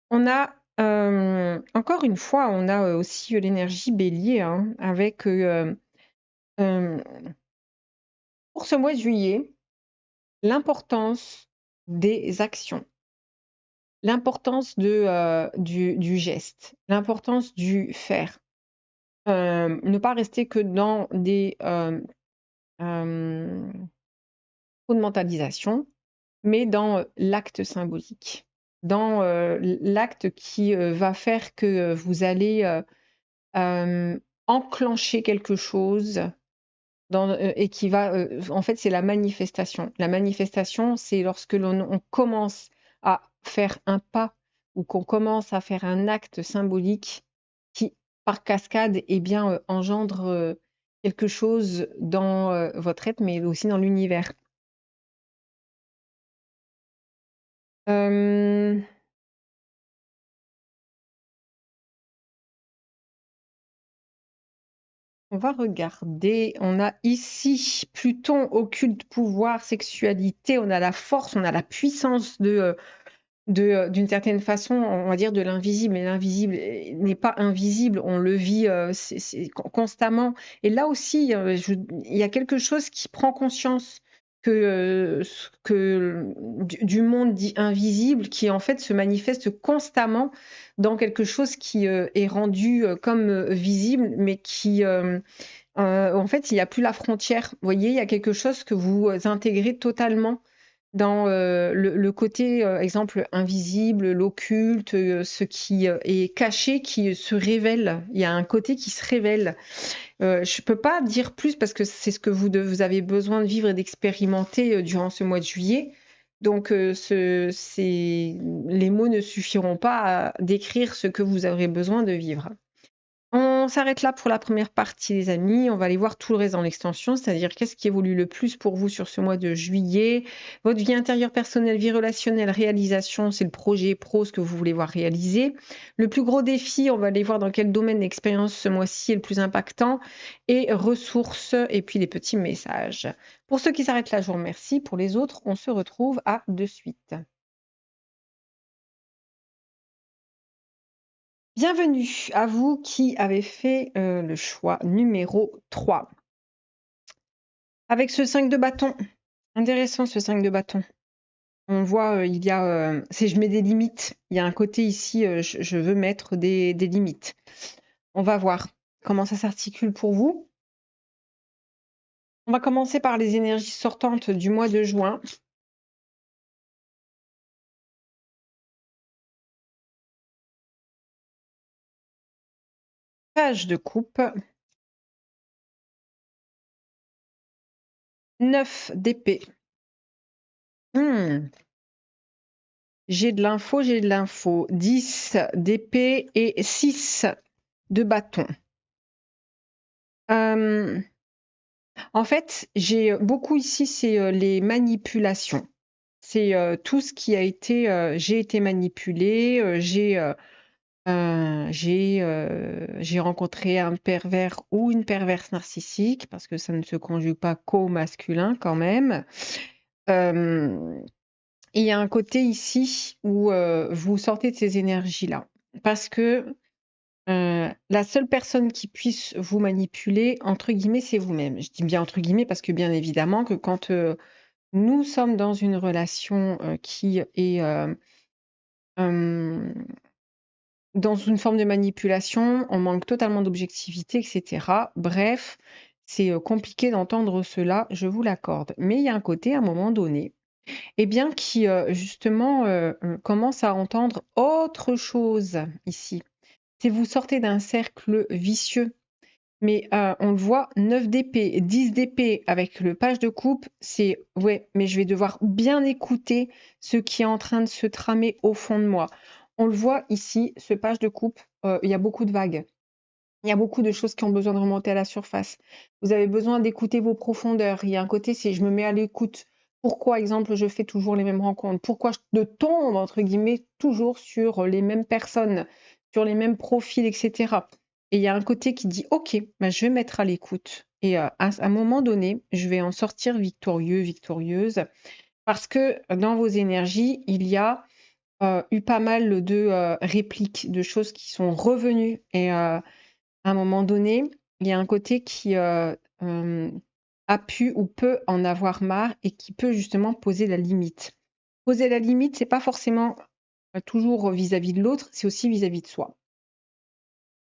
On a, encore une fois, on a aussi l'énergie bélier, hein, avec, pour ce mois de juillet, l'importance des actions, l'importance du geste, l'importance du faire. Ne pas rester que dans des trop de mentalisation, mais dans l'acte symbolique, dans l'acte qui va faire que vous allez enclencher quelque chose et qui va, en fait, c'est la manifestation. La manifestation, c'est lorsque on commence à faire un pas ou qu'on commence à faire un acte symbolique qui, par cascade, eh bien, engendre quelque chose dans votre être, mais aussi dans l'univers. Euh, On va regarder. On a ici Pluton, occulte, pouvoir, sexualité. On a la force, on a la puissance d'une certaine façon, on va dire de l'invisible. Mais l'invisible n'est pas invisible. On le vit constamment. Et là aussi, il y a quelque chose qui prend conscience du monde dit invisible, qui en fait se manifeste constamment dans quelque chose qui est rendu comme visible, mais qui en fait il n'y a plus la frontière. Vous voyez, il y a quelque chose que vous intégrez totalement dans le côté, exemple, invisible, l'occulte, ce qui est caché, qui se révèle. Il y a un côté qui se révèle. Je peux pas dire plus parce que c'est ce que vous avez besoin de vivre et d'expérimenter durant ce mois de juillet. Donc, les mots ne suffiront pas à décrire ce que vous aurez besoin de vivre. On s'arrête là pour la première partie, les amis. On va aller voir tout le reste dans l'extension, c'est-à-dire qu'est-ce qui évolue le plus pour vous sur ce mois de juillet. Votre vie intérieure, personnelle, vie relationnelle, réalisation, c'est le projet pro, ce que vous voulez voir réaliser. Le plus gros défi, on va aller voir dans quel domaine d'expérience ce mois-ci est le plus impactant. Et ressources, et puis les petits messages. Pour ceux qui s'arrêtent là, je vous remercie. Pour les autres, on se retrouve à de suite. Bienvenue à vous qui avez fait le choix numéro 3. Avec ce 5 de bâton, intéressant ce 5 de bâton. On voit, il y a, si je mets des limites, il y a un côté ici, je veux mettre des limites. On va voir comment ça s'articule pour vous. On va commencer par les énergies sortantes du mois de juin. Page de coupe. 9 d'épée. J'ai de l'info, j'ai de l'info. 10 d'épée et 6 de bâton. En fait, j'ai beaucoup ici, c'est les manipulations. C'est tout ce qui a été, j'ai été manipulée, j'ai rencontré un pervers ou une perverse narcissique, parce que ça ne se conjugue pas qu'au masculin quand même. Et il y a un côté ici où vous sortez de ces énergies-là. Parce que la seule personne qui puisse vous manipuler, entre guillemets, c'est vous-même. Je dis bien entre guillemets parce que bien évidemment que quand nous sommes dans une relation qui est dans une forme de manipulation, on manque totalement d'objectivité, etc. Bref, c'est compliqué d'entendre cela, je vous l'accorde. Mais il y a un côté, à un moment donné, eh bien, qui justement commence à entendre autre chose ici. C'est vous sortez d'un cercle vicieux. Mais on le voit, 9 d'épée, 10 d'épée avec le page de coupe, c'est ouais, mais je vais devoir bien écouter ce qui est en train de se tramer au fond de moi. On le voit ici, ce page de coupe, il y a beaucoup de vagues. Il y a beaucoup de choses qui ont besoin de remonter à la surface. Vous avez besoin d'écouter vos profondeurs. Il y a un côté, c'est je me mets à l'écoute. Pourquoi, exemple, je fais toujours les mêmes rencontres? Pourquoi je tombe, entre guillemets, toujours sur les mêmes personnes, sur les mêmes profils, etc. Et il y a un côté qui dit, OK, bah, je vais mettre à l'écoute. Et à un moment donné, je vais en sortir victorieux, victorieuse. Parce que dans vos énergies, il y a eu pas mal de répliques, de choses qui sont revenues. Et à un moment donné, il y a un côté qui a pu ou peut en avoir marre et qui peut justement poser la limite. Poser la limite, c'est pas forcément toujours vis-à-vis de l'autre, c'est aussi vis-à-vis de soi.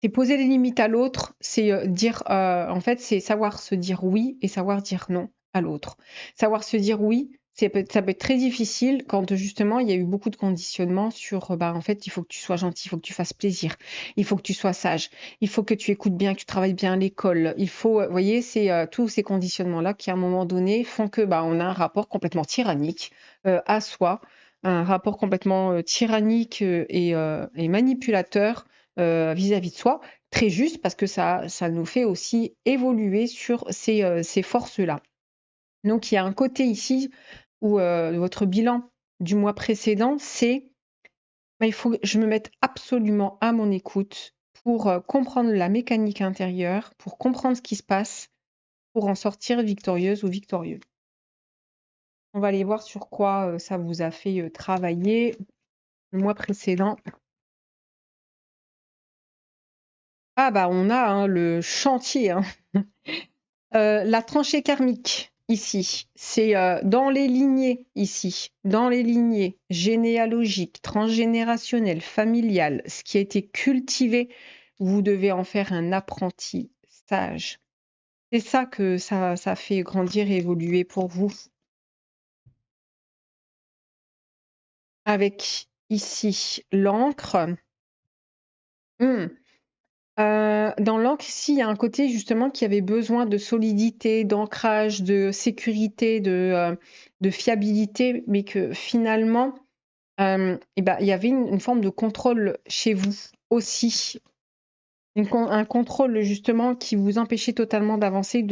C'est poser les limites à l'autre, c'est dire, en fait, c'est savoir se dire oui et savoir dire non à l'autre. Savoir se dire oui, ça peut être très difficile quand justement il y a eu beaucoup de conditionnement sur, bah, en fait, il faut que tu sois gentil, il faut que tu fasses plaisir, il faut que tu sois sage, il faut que tu écoutes bien, que tu travailles bien à l'école. Il faut, vous voyez, c'est tous ces conditionnements-là qui, à un moment donné, font que bah, on a un rapport complètement tyrannique à soi, un rapport complètement tyrannique et manipulateur vis-à-vis de soi, très juste parce que ça nous fait aussi évoluer sur ces forces-là. Donc il y a un côté ici où votre bilan du mois précédent, c'est bah, il faut que je me mette absolument à mon écoute pour comprendre la mécanique intérieure, pour comprendre ce qui se passe, pour en sortir victorieuse ou victorieux. On va aller voir sur quoi ça vous a fait travailler le mois précédent. Ah bah on a hein, le chantier, hein. La tranchée karmique ici, c'est dans les lignées ici, dans les lignées généalogiques, transgénérationnelles, familiales, ce qui a été cultivé, vous devez en faire un apprenti sage. C'est ça que ça fait grandir et évoluer pour vous. avec ici l'encre. Dans l'encre, ici, il y a un côté justement qui avait besoin de solidité, d'ancrage, de sécurité, de fiabilité, mais que finalement, et ben, il y avait une forme de contrôle chez vous aussi. Un contrôle justement qui vous empêchait totalement d'avancer,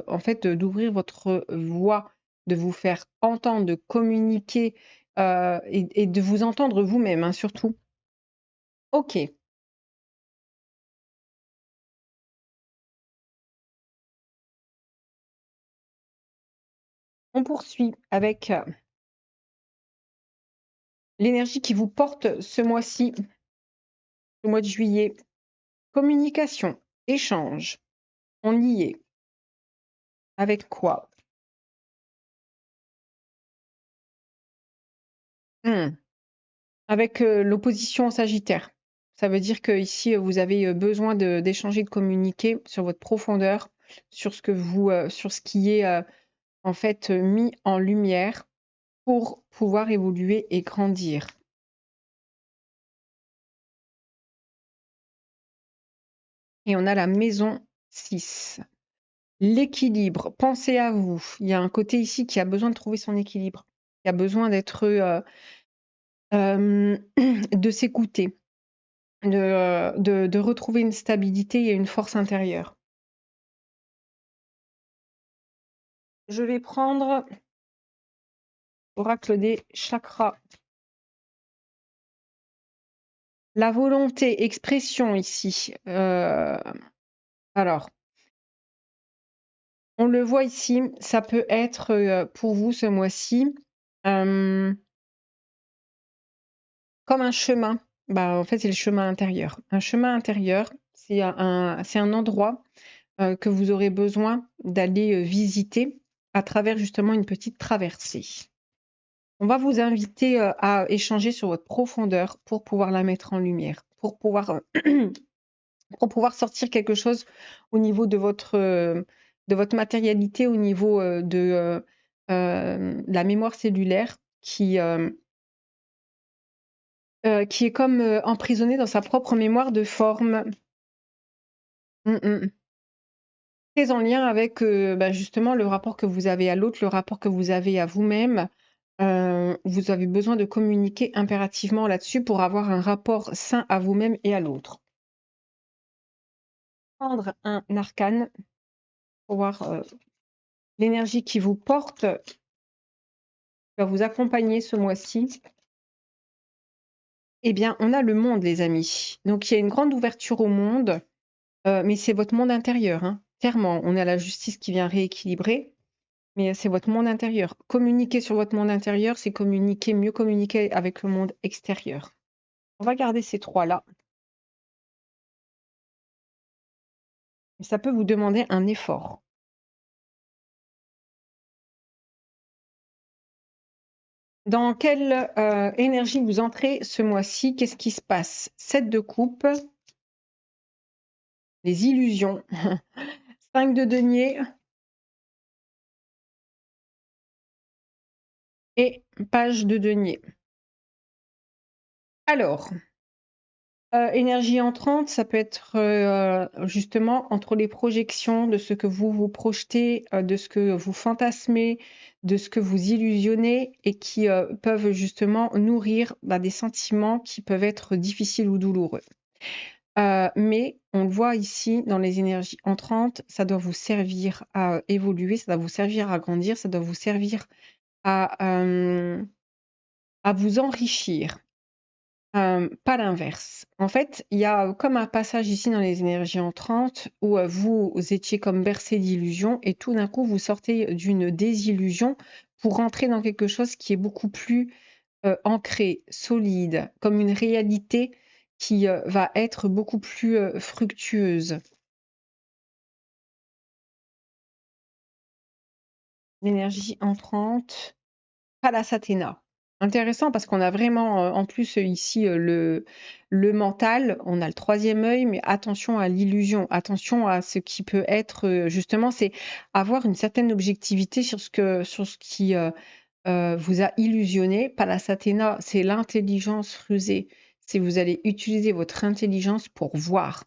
en fait, d'ouvrir votre voix, de vous faire entendre, de communiquer et de vous entendre vous-même, hein, surtout. Ok, on poursuit avec l'énergie qui vous porte ce mois-ci, le mois de juillet. Communication, échange, on y est. Avec quoi? Hmm. Avec l'opposition en Sagittaire. Ça veut dire que ici vous avez besoin d'échanger, de communiquer sur votre profondeur, sur ce que sur ce qui est en fait mis en lumière pour pouvoir évoluer et grandir. Et on a la maison 6. L'équilibre, pensez à vous. Il y a un côté ici qui a besoin de trouver son équilibre, qui a besoin d'être de s'écouter, de retrouver une stabilité et une force intérieure. Je vais prendre l'oracle des chakras. La volonté, expression ici. Alors, on le voit ici, ça peut être pour vous ce mois-ci comme un chemin. Bah, en fait, c'est le chemin intérieur. Un chemin intérieur, c'est un endroit que vous aurez besoin d'aller visiter à travers justement une petite traversée. On va vous inviter à échanger sur votre profondeur pour pouvoir la mettre en lumière, pour pouvoir sortir quelque chose au niveau de votre matérialité, au niveau de la mémoire cellulaire qui est comme emprisonnée dans sa propre mémoire de forme. Très en lien avec bah, justement le rapport que vous avez à l'autre, le rapport que vous avez à vous-même. Vous avez besoin de communiquer impérativement là-dessus pour avoir un rapport sain à vous-même et à l'autre. Prendre un arcane pour voir l'énergie qui vous porte, qui va vous accompagner ce mois-ci. Eh bien, on a le monde, les amis. Donc, il y a une grande ouverture au monde, mais c'est votre monde intérieur, hein. Clairement, on a la justice qui vient rééquilibrer, mais c'est votre monde intérieur. Communiquer sur votre monde intérieur, c'est mieux communiquer avec le monde extérieur. On va garder ces trois-là. Ça peut vous demander un effort. Dans quelle énergie vous entrez ce mois-ci? Qu'est-ce qui se passe? 7 de coupe, les illusions, 5 de denier et page de denier. Alors, énergie entrante, ça peut être justement entre les projections de ce que vous vous projetez, de ce que vous fantasmez, de ce que vous illusionnez et qui peuvent justement nourrir des sentiments qui peuvent être difficiles ou douloureux. Mais on le voit ici dans les énergies entrantes, ça doit vous servir à évoluer, ça doit vous servir à grandir, ça doit vous servir à vous enrichir. Pas l'inverse. En fait, il y a comme un passage ici dans les énergies entrantes où vous étiez comme bercé d'illusions et tout d'un coup vous sortez d'une désillusion pour rentrer dans quelque chose qui est beaucoup plus ancré, solide, comme une réalité qui va être beaucoup plus fructueuse. L'énergie entrante, Palasatena. Intéressant parce qu'on a vraiment en plus ici le mental, on a le troisième œil, mais attention à l'illusion, attention à ce qui peut être justement, c'est avoir une certaine objectivité sur ce qui vous a illusionné. Palasatena, c'est l'intelligence rusée. C'est vous allez utiliser votre intelligence pour voir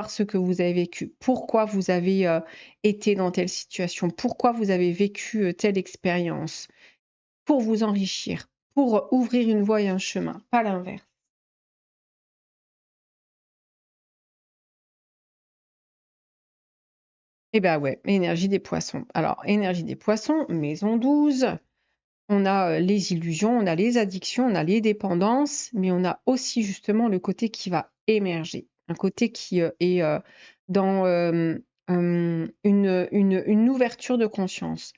ce que vous avez vécu, pourquoi vous avez été dans telle situation, pourquoi vous avez vécu telle expérience, pour vous enrichir, pour ouvrir une voie et un chemin, pas l'inverse. Eh ben ouais, énergie des poissons. Alors, énergie des poissons, maison 12. On a les illusions, on a les addictions, on a les dépendances, mais on a aussi justement le côté qui va émerger, un côté qui est dans une ouverture de conscience.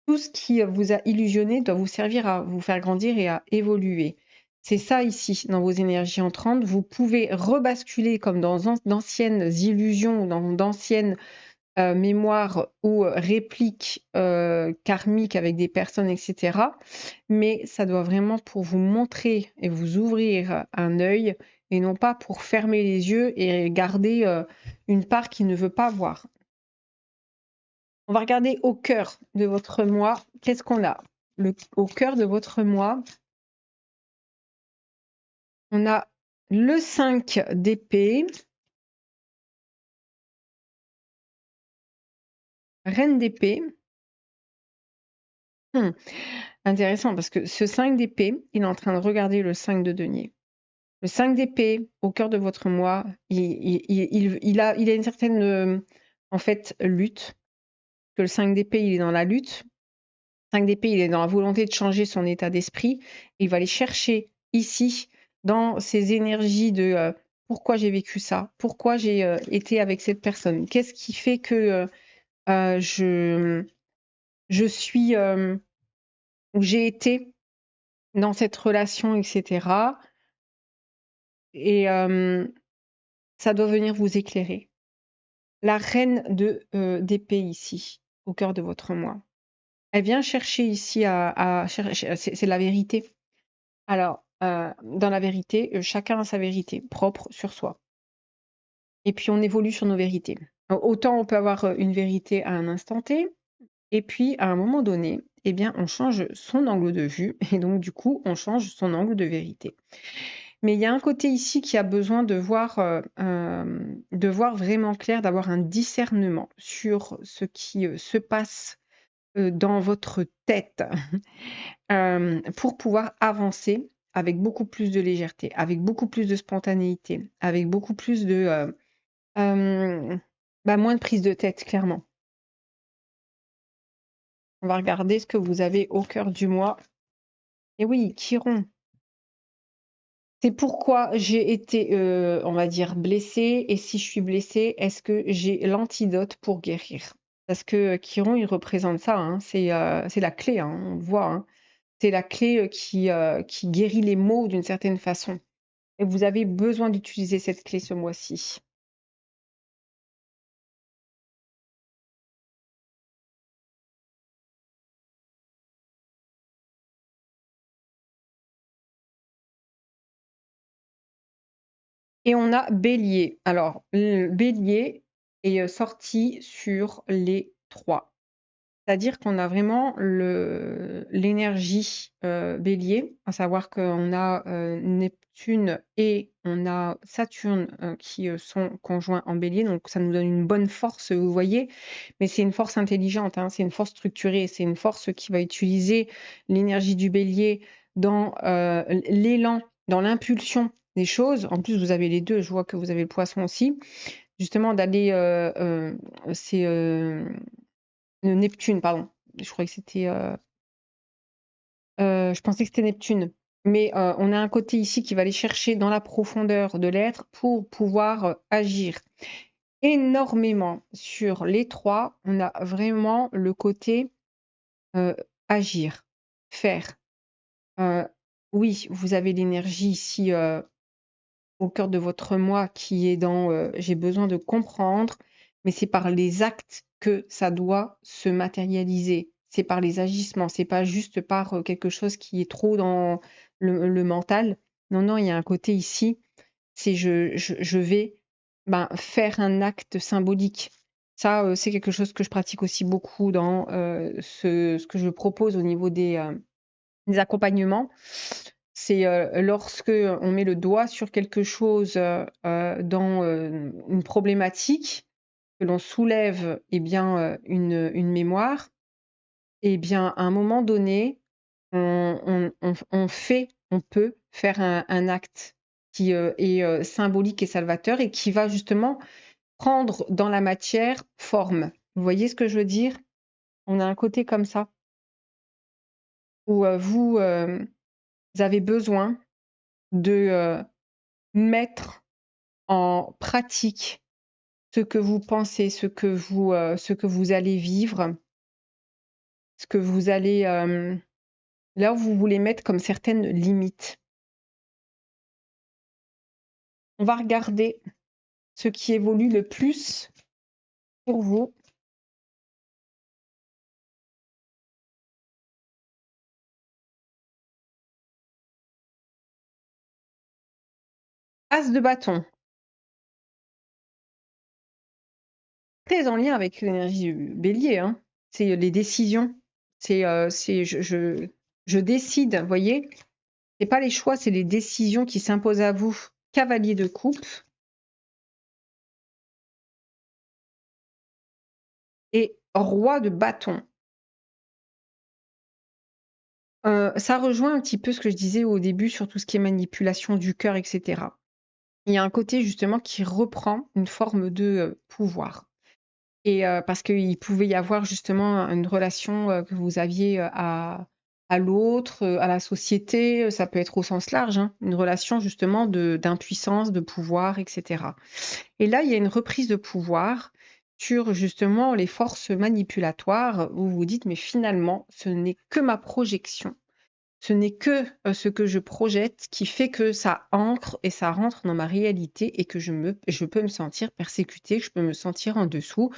Tout ce qui vous a illusionné doit vous servir à vous faire grandir et à évoluer. C'est ça ici, dans vos énergies entrantes. Vous pouvez rebasculer comme dans d'anciennes illusions, dans d'anciennes mémoire ou réplique karmique avec des personnes, etc. Mais ça doit vraiment pour vous montrer et vous ouvrir un œil et non pas pour fermer les yeux et garder une part qui ne veut pas voir. On va regarder au cœur de votre moi. Qu'est-ce qu'on a? Au cœur de votre moi, on a le 5 d'épée, reine d'épée. Intéressant parce que ce 5 d'épée, il est en train de regarder le 5 de denier. Le 5 d'épée, au cœur de votre moi, il a une certaine en fait, lutte. Que le 5 d'épée, il est dans la lutte. Le 5 d'épée, il est dans la volonté de changer son état d'esprit. Il va aller chercher ici, dans ses énergies de pourquoi j'ai vécu ça, pourquoi j'ai été avec cette personne, qu'est-ce qui fait que je suis où j'ai été dans cette relation, etc. Et ça doit venir vous éclairer. La reine d'épée ici, au cœur de votre moi. Elle vient chercher ici à chercher, c'est la vérité. Alors, dans la vérité, chacun a sa vérité propre sur soi. Et puis, on évolue sur nos vérités. Autant on peut avoir une vérité à un instant T, et puis à un moment donné, eh bien, on change son angle de vue, et donc du coup, on change son angle de vérité. Mais il y a un côté ici qui a besoin de voir vraiment clair, d'avoir un discernement sur ce qui se passe dans votre tête pour pouvoir avancer avec beaucoup plus de légèreté, avec beaucoup plus de spontanéité, avec beaucoup plus de moins de prise de tête, clairement. On va regarder ce que vous avez au cœur du mois. Et oui, Chiron. C'est pourquoi j'ai été, on va dire, blessée. Et si je suis blessée, est-ce que j'ai l'antidote pour guérir? Parce que Chiron, il représente ça, hein, c'est la clé, hein, on le voit, hein. C'est la clé qui guérit les maux d'une certaine façon. Et vous avez besoin d'utiliser cette clé ce mois-ci. Et on a Bélier. Alors, le Bélier est sorti sur les 3. C'est-à-dire qu'on a vraiment l'énergie Bélier, à savoir qu'on a Neptune et on a Saturne qui sont conjoints en Bélier, donc ça nous donne une bonne force, vous voyez, mais c'est une force intelligente, hein, c'est une force structurée, c'est une force qui va utiliser l'énergie du Bélier dans l'élan, dans l'impulsion des choses. En plus, vous avez les deux, je vois que vous avez le Poisson aussi, justement d'aller, c'est Neptune, pardon. Je croyais que c'était. Je pensais que c'était Neptune. Mais on a un côté ici qui va aller chercher dans la profondeur de l'être pour pouvoir agir énormément sur les 3. On a vraiment le côté agir, faire. Oui, vous avez l'énergie ici au cœur de votre moi qui est dans j'ai besoin de comprendre, mais c'est par les actes que ça doit se matérialiser. C'est par les agissements, c'est pas juste par quelque chose qui est trop dans le mental. Non, non, il y a un côté ici, c'est je vais faire un acte symbolique. Ça, c'est quelque chose que je pratique aussi beaucoup dans ce que je propose au niveau des accompagnements. C'est lorsque on met le doigt sur quelque chose dans une problématique, que l'on soulève eh bien, une mémoire, eh bien, à un moment donné, on peut faire un acte qui est symbolique et salvateur et qui va justement prendre dans la matière forme. Vous voyez ce que je veux dire? On a un côté comme ça, où vous avez besoin de mettre en pratique ce que vous pensez, ce que vous allez vivre, ce que vous allez là où vous voulez mettre comme certaines limites. On va regarder ce qui évolue le plus pour vous. As de bâton, très en lien avec l'énergie du bélier, hein. C'est les décisions. C'est je décide, vous voyez? C'est pas les choix, c'est les décisions qui s'imposent à vous. Cavalier de coupe et roi de bâton. Ça rejoint un petit peu ce que je disais au début sur tout ce qui est manipulation du cœur, et cetera. Il y a un côté justement qui reprend une forme de, pouvoir et parce qu'il pouvait y avoir justement une relation, que vous aviez, à l'autre, à la société, ça peut être au sens large, hein, une relation justement d'impuissance, de pouvoir et cetera et là, il y a une reprise de pouvoir sur justement les forces manipulatoires où vous vous dites: «Mais finalement, ce n'est que ma projection». Ce n'est que, ce que je projette qui fait que ça ancre et ça rentre dans ma réalité et que je peux me sentir persécutée, je peux me sentir en dessous,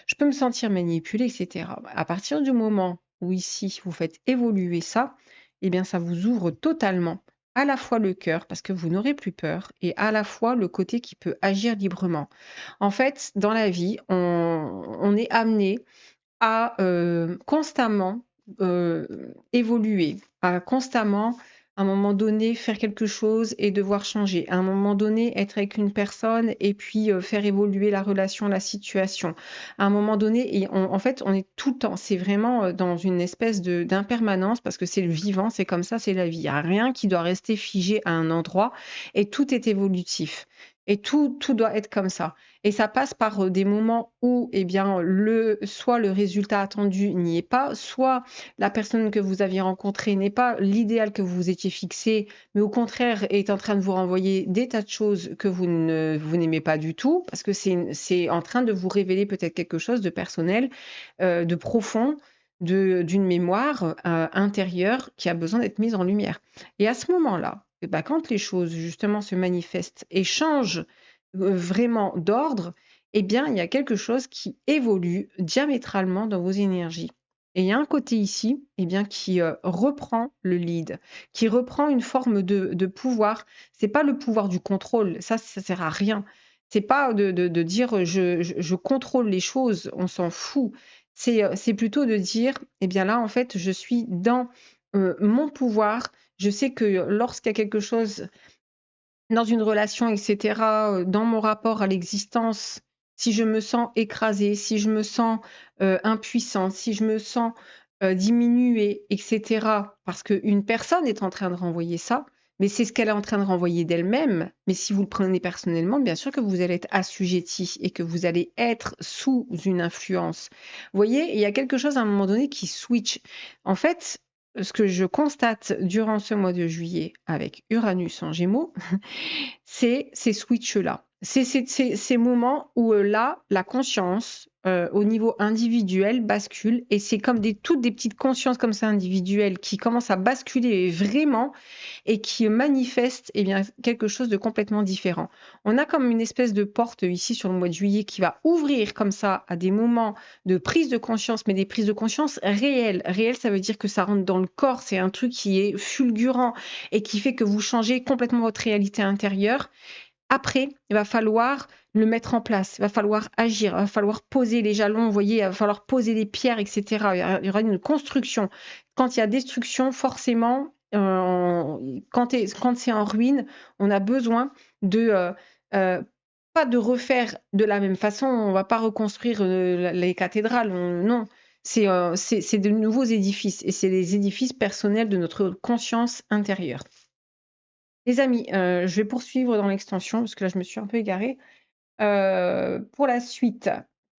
je peux me sentir manipulée et cetera. À partir du moment où ici vous faites évoluer ça, eh bien ça vous ouvre totalement à la fois le cœur parce que vous n'aurez plus peur et à la fois le côté qui peut agir librement. En fait, dans la vie, on est amené à constamment évoluer, à constamment, à un moment donné, faire quelque chose et devoir changer. À un moment donné, être avec une personne et puis faire évoluer la relation, la situation. À un moment donné, et en fait, on est tout le temps. C'est vraiment dans une espèce d'impermanence parce que c'est le vivant, c'est comme ça, c'est la vie. Il n'y a rien qui doit rester figé à un endroit et tout est évolutif. Et tout doit être comme ça. Et ça passe par des moments où, eh bien, soit le résultat attendu n'y est pas, soit la personne que vous aviez rencontrée n'est pas l'idéal que vous vous étiez fixé, mais au contraire est en train de vous renvoyer des tas de choses que vous n'aimez pas du tout, parce que c'est en train de vous révéler peut-être quelque chose de personnel, de profond, d'une mémoire intérieure qui a besoin d'être mise en lumière. Et à ce moment-là, eh ben, quand les choses justement se manifestent et changent vraiment d'ordre, eh bien, il y a quelque chose qui évolue diamétralement dans vos énergies. Et il y a un côté ici, eh bien, qui reprend le lead, qui reprend une forme de pouvoir. C'est pas le pouvoir du contrôle, ça sert à rien. C'est pas de dire je contrôle les choses, on s'en fout. C'est plutôt de dire, eh bien là, en fait, je suis dans mon pouvoir. Je sais que lorsqu'il y a quelque chose dans une relation, et cetera, dans mon rapport à l'existence, si je me sens écrasée, si je me sens, impuissante, si je me sens, diminuée et cetera, parce qu'une personne est en train de renvoyer ça, mais c'est ce qu'elle est en train de renvoyer d'elle-même. Mais si vous le prenez personnellement, bien sûr que vous allez être assujetti et que vous allez être sous une influence. Vous voyez? Il y a quelque chose à un moment donné qui switch. En fait, ce que je constate durant ce mois de juillet avec Uranus en Gémeaux, c'est ces switches-là. C'est ces moments où là, la conscience au niveau individuel bascule et c'est comme toutes des petites consciences comme ça individuelles qui commencent à basculer vraiment et qui manifestent eh bien, quelque chose de complètement différent. On a comme une espèce de porte ici sur le mois de juillet qui va ouvrir comme ça à des moments de prise de conscience, mais des prises de conscience réelles. Réelles, ça veut dire que ça rentre dans le corps, c'est un truc qui est fulgurant et qui fait que vous changez complètement votre réalité intérieure. Après, il va falloir le mettre en place, il va falloir agir, il va falloir poser les jalons, vous voyez, il va falloir poser les pierres, etc. Il y aura une construction. Quand il y a destruction, forcément, quand c'est en ruine, on a besoin de pas de refaire de la même façon. On va pas reconstruire les cathédrales, non. C'est de nouveaux édifices et c'est les édifices personnels de notre conscience intérieure. Les amis, je vais poursuivre dans l'extension parce que là, je me suis un peu égarée. Pour la suite,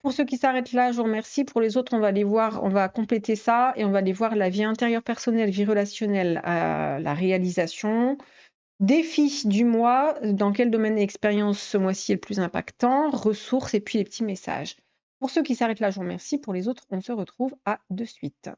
pour ceux qui s'arrêtent là, je vous remercie. Pour les autres, on va aller voir, on va compléter ça et on va aller voir la vie intérieure personnelle, vie relationnelle, la réalisation. Défi du mois, dans quel domaine d'expérience ce mois-ci est le plus impactant, ressources et puis les petits messages. Pour ceux qui s'arrêtent là, je vous remercie. Pour les autres, on se retrouve à de suite.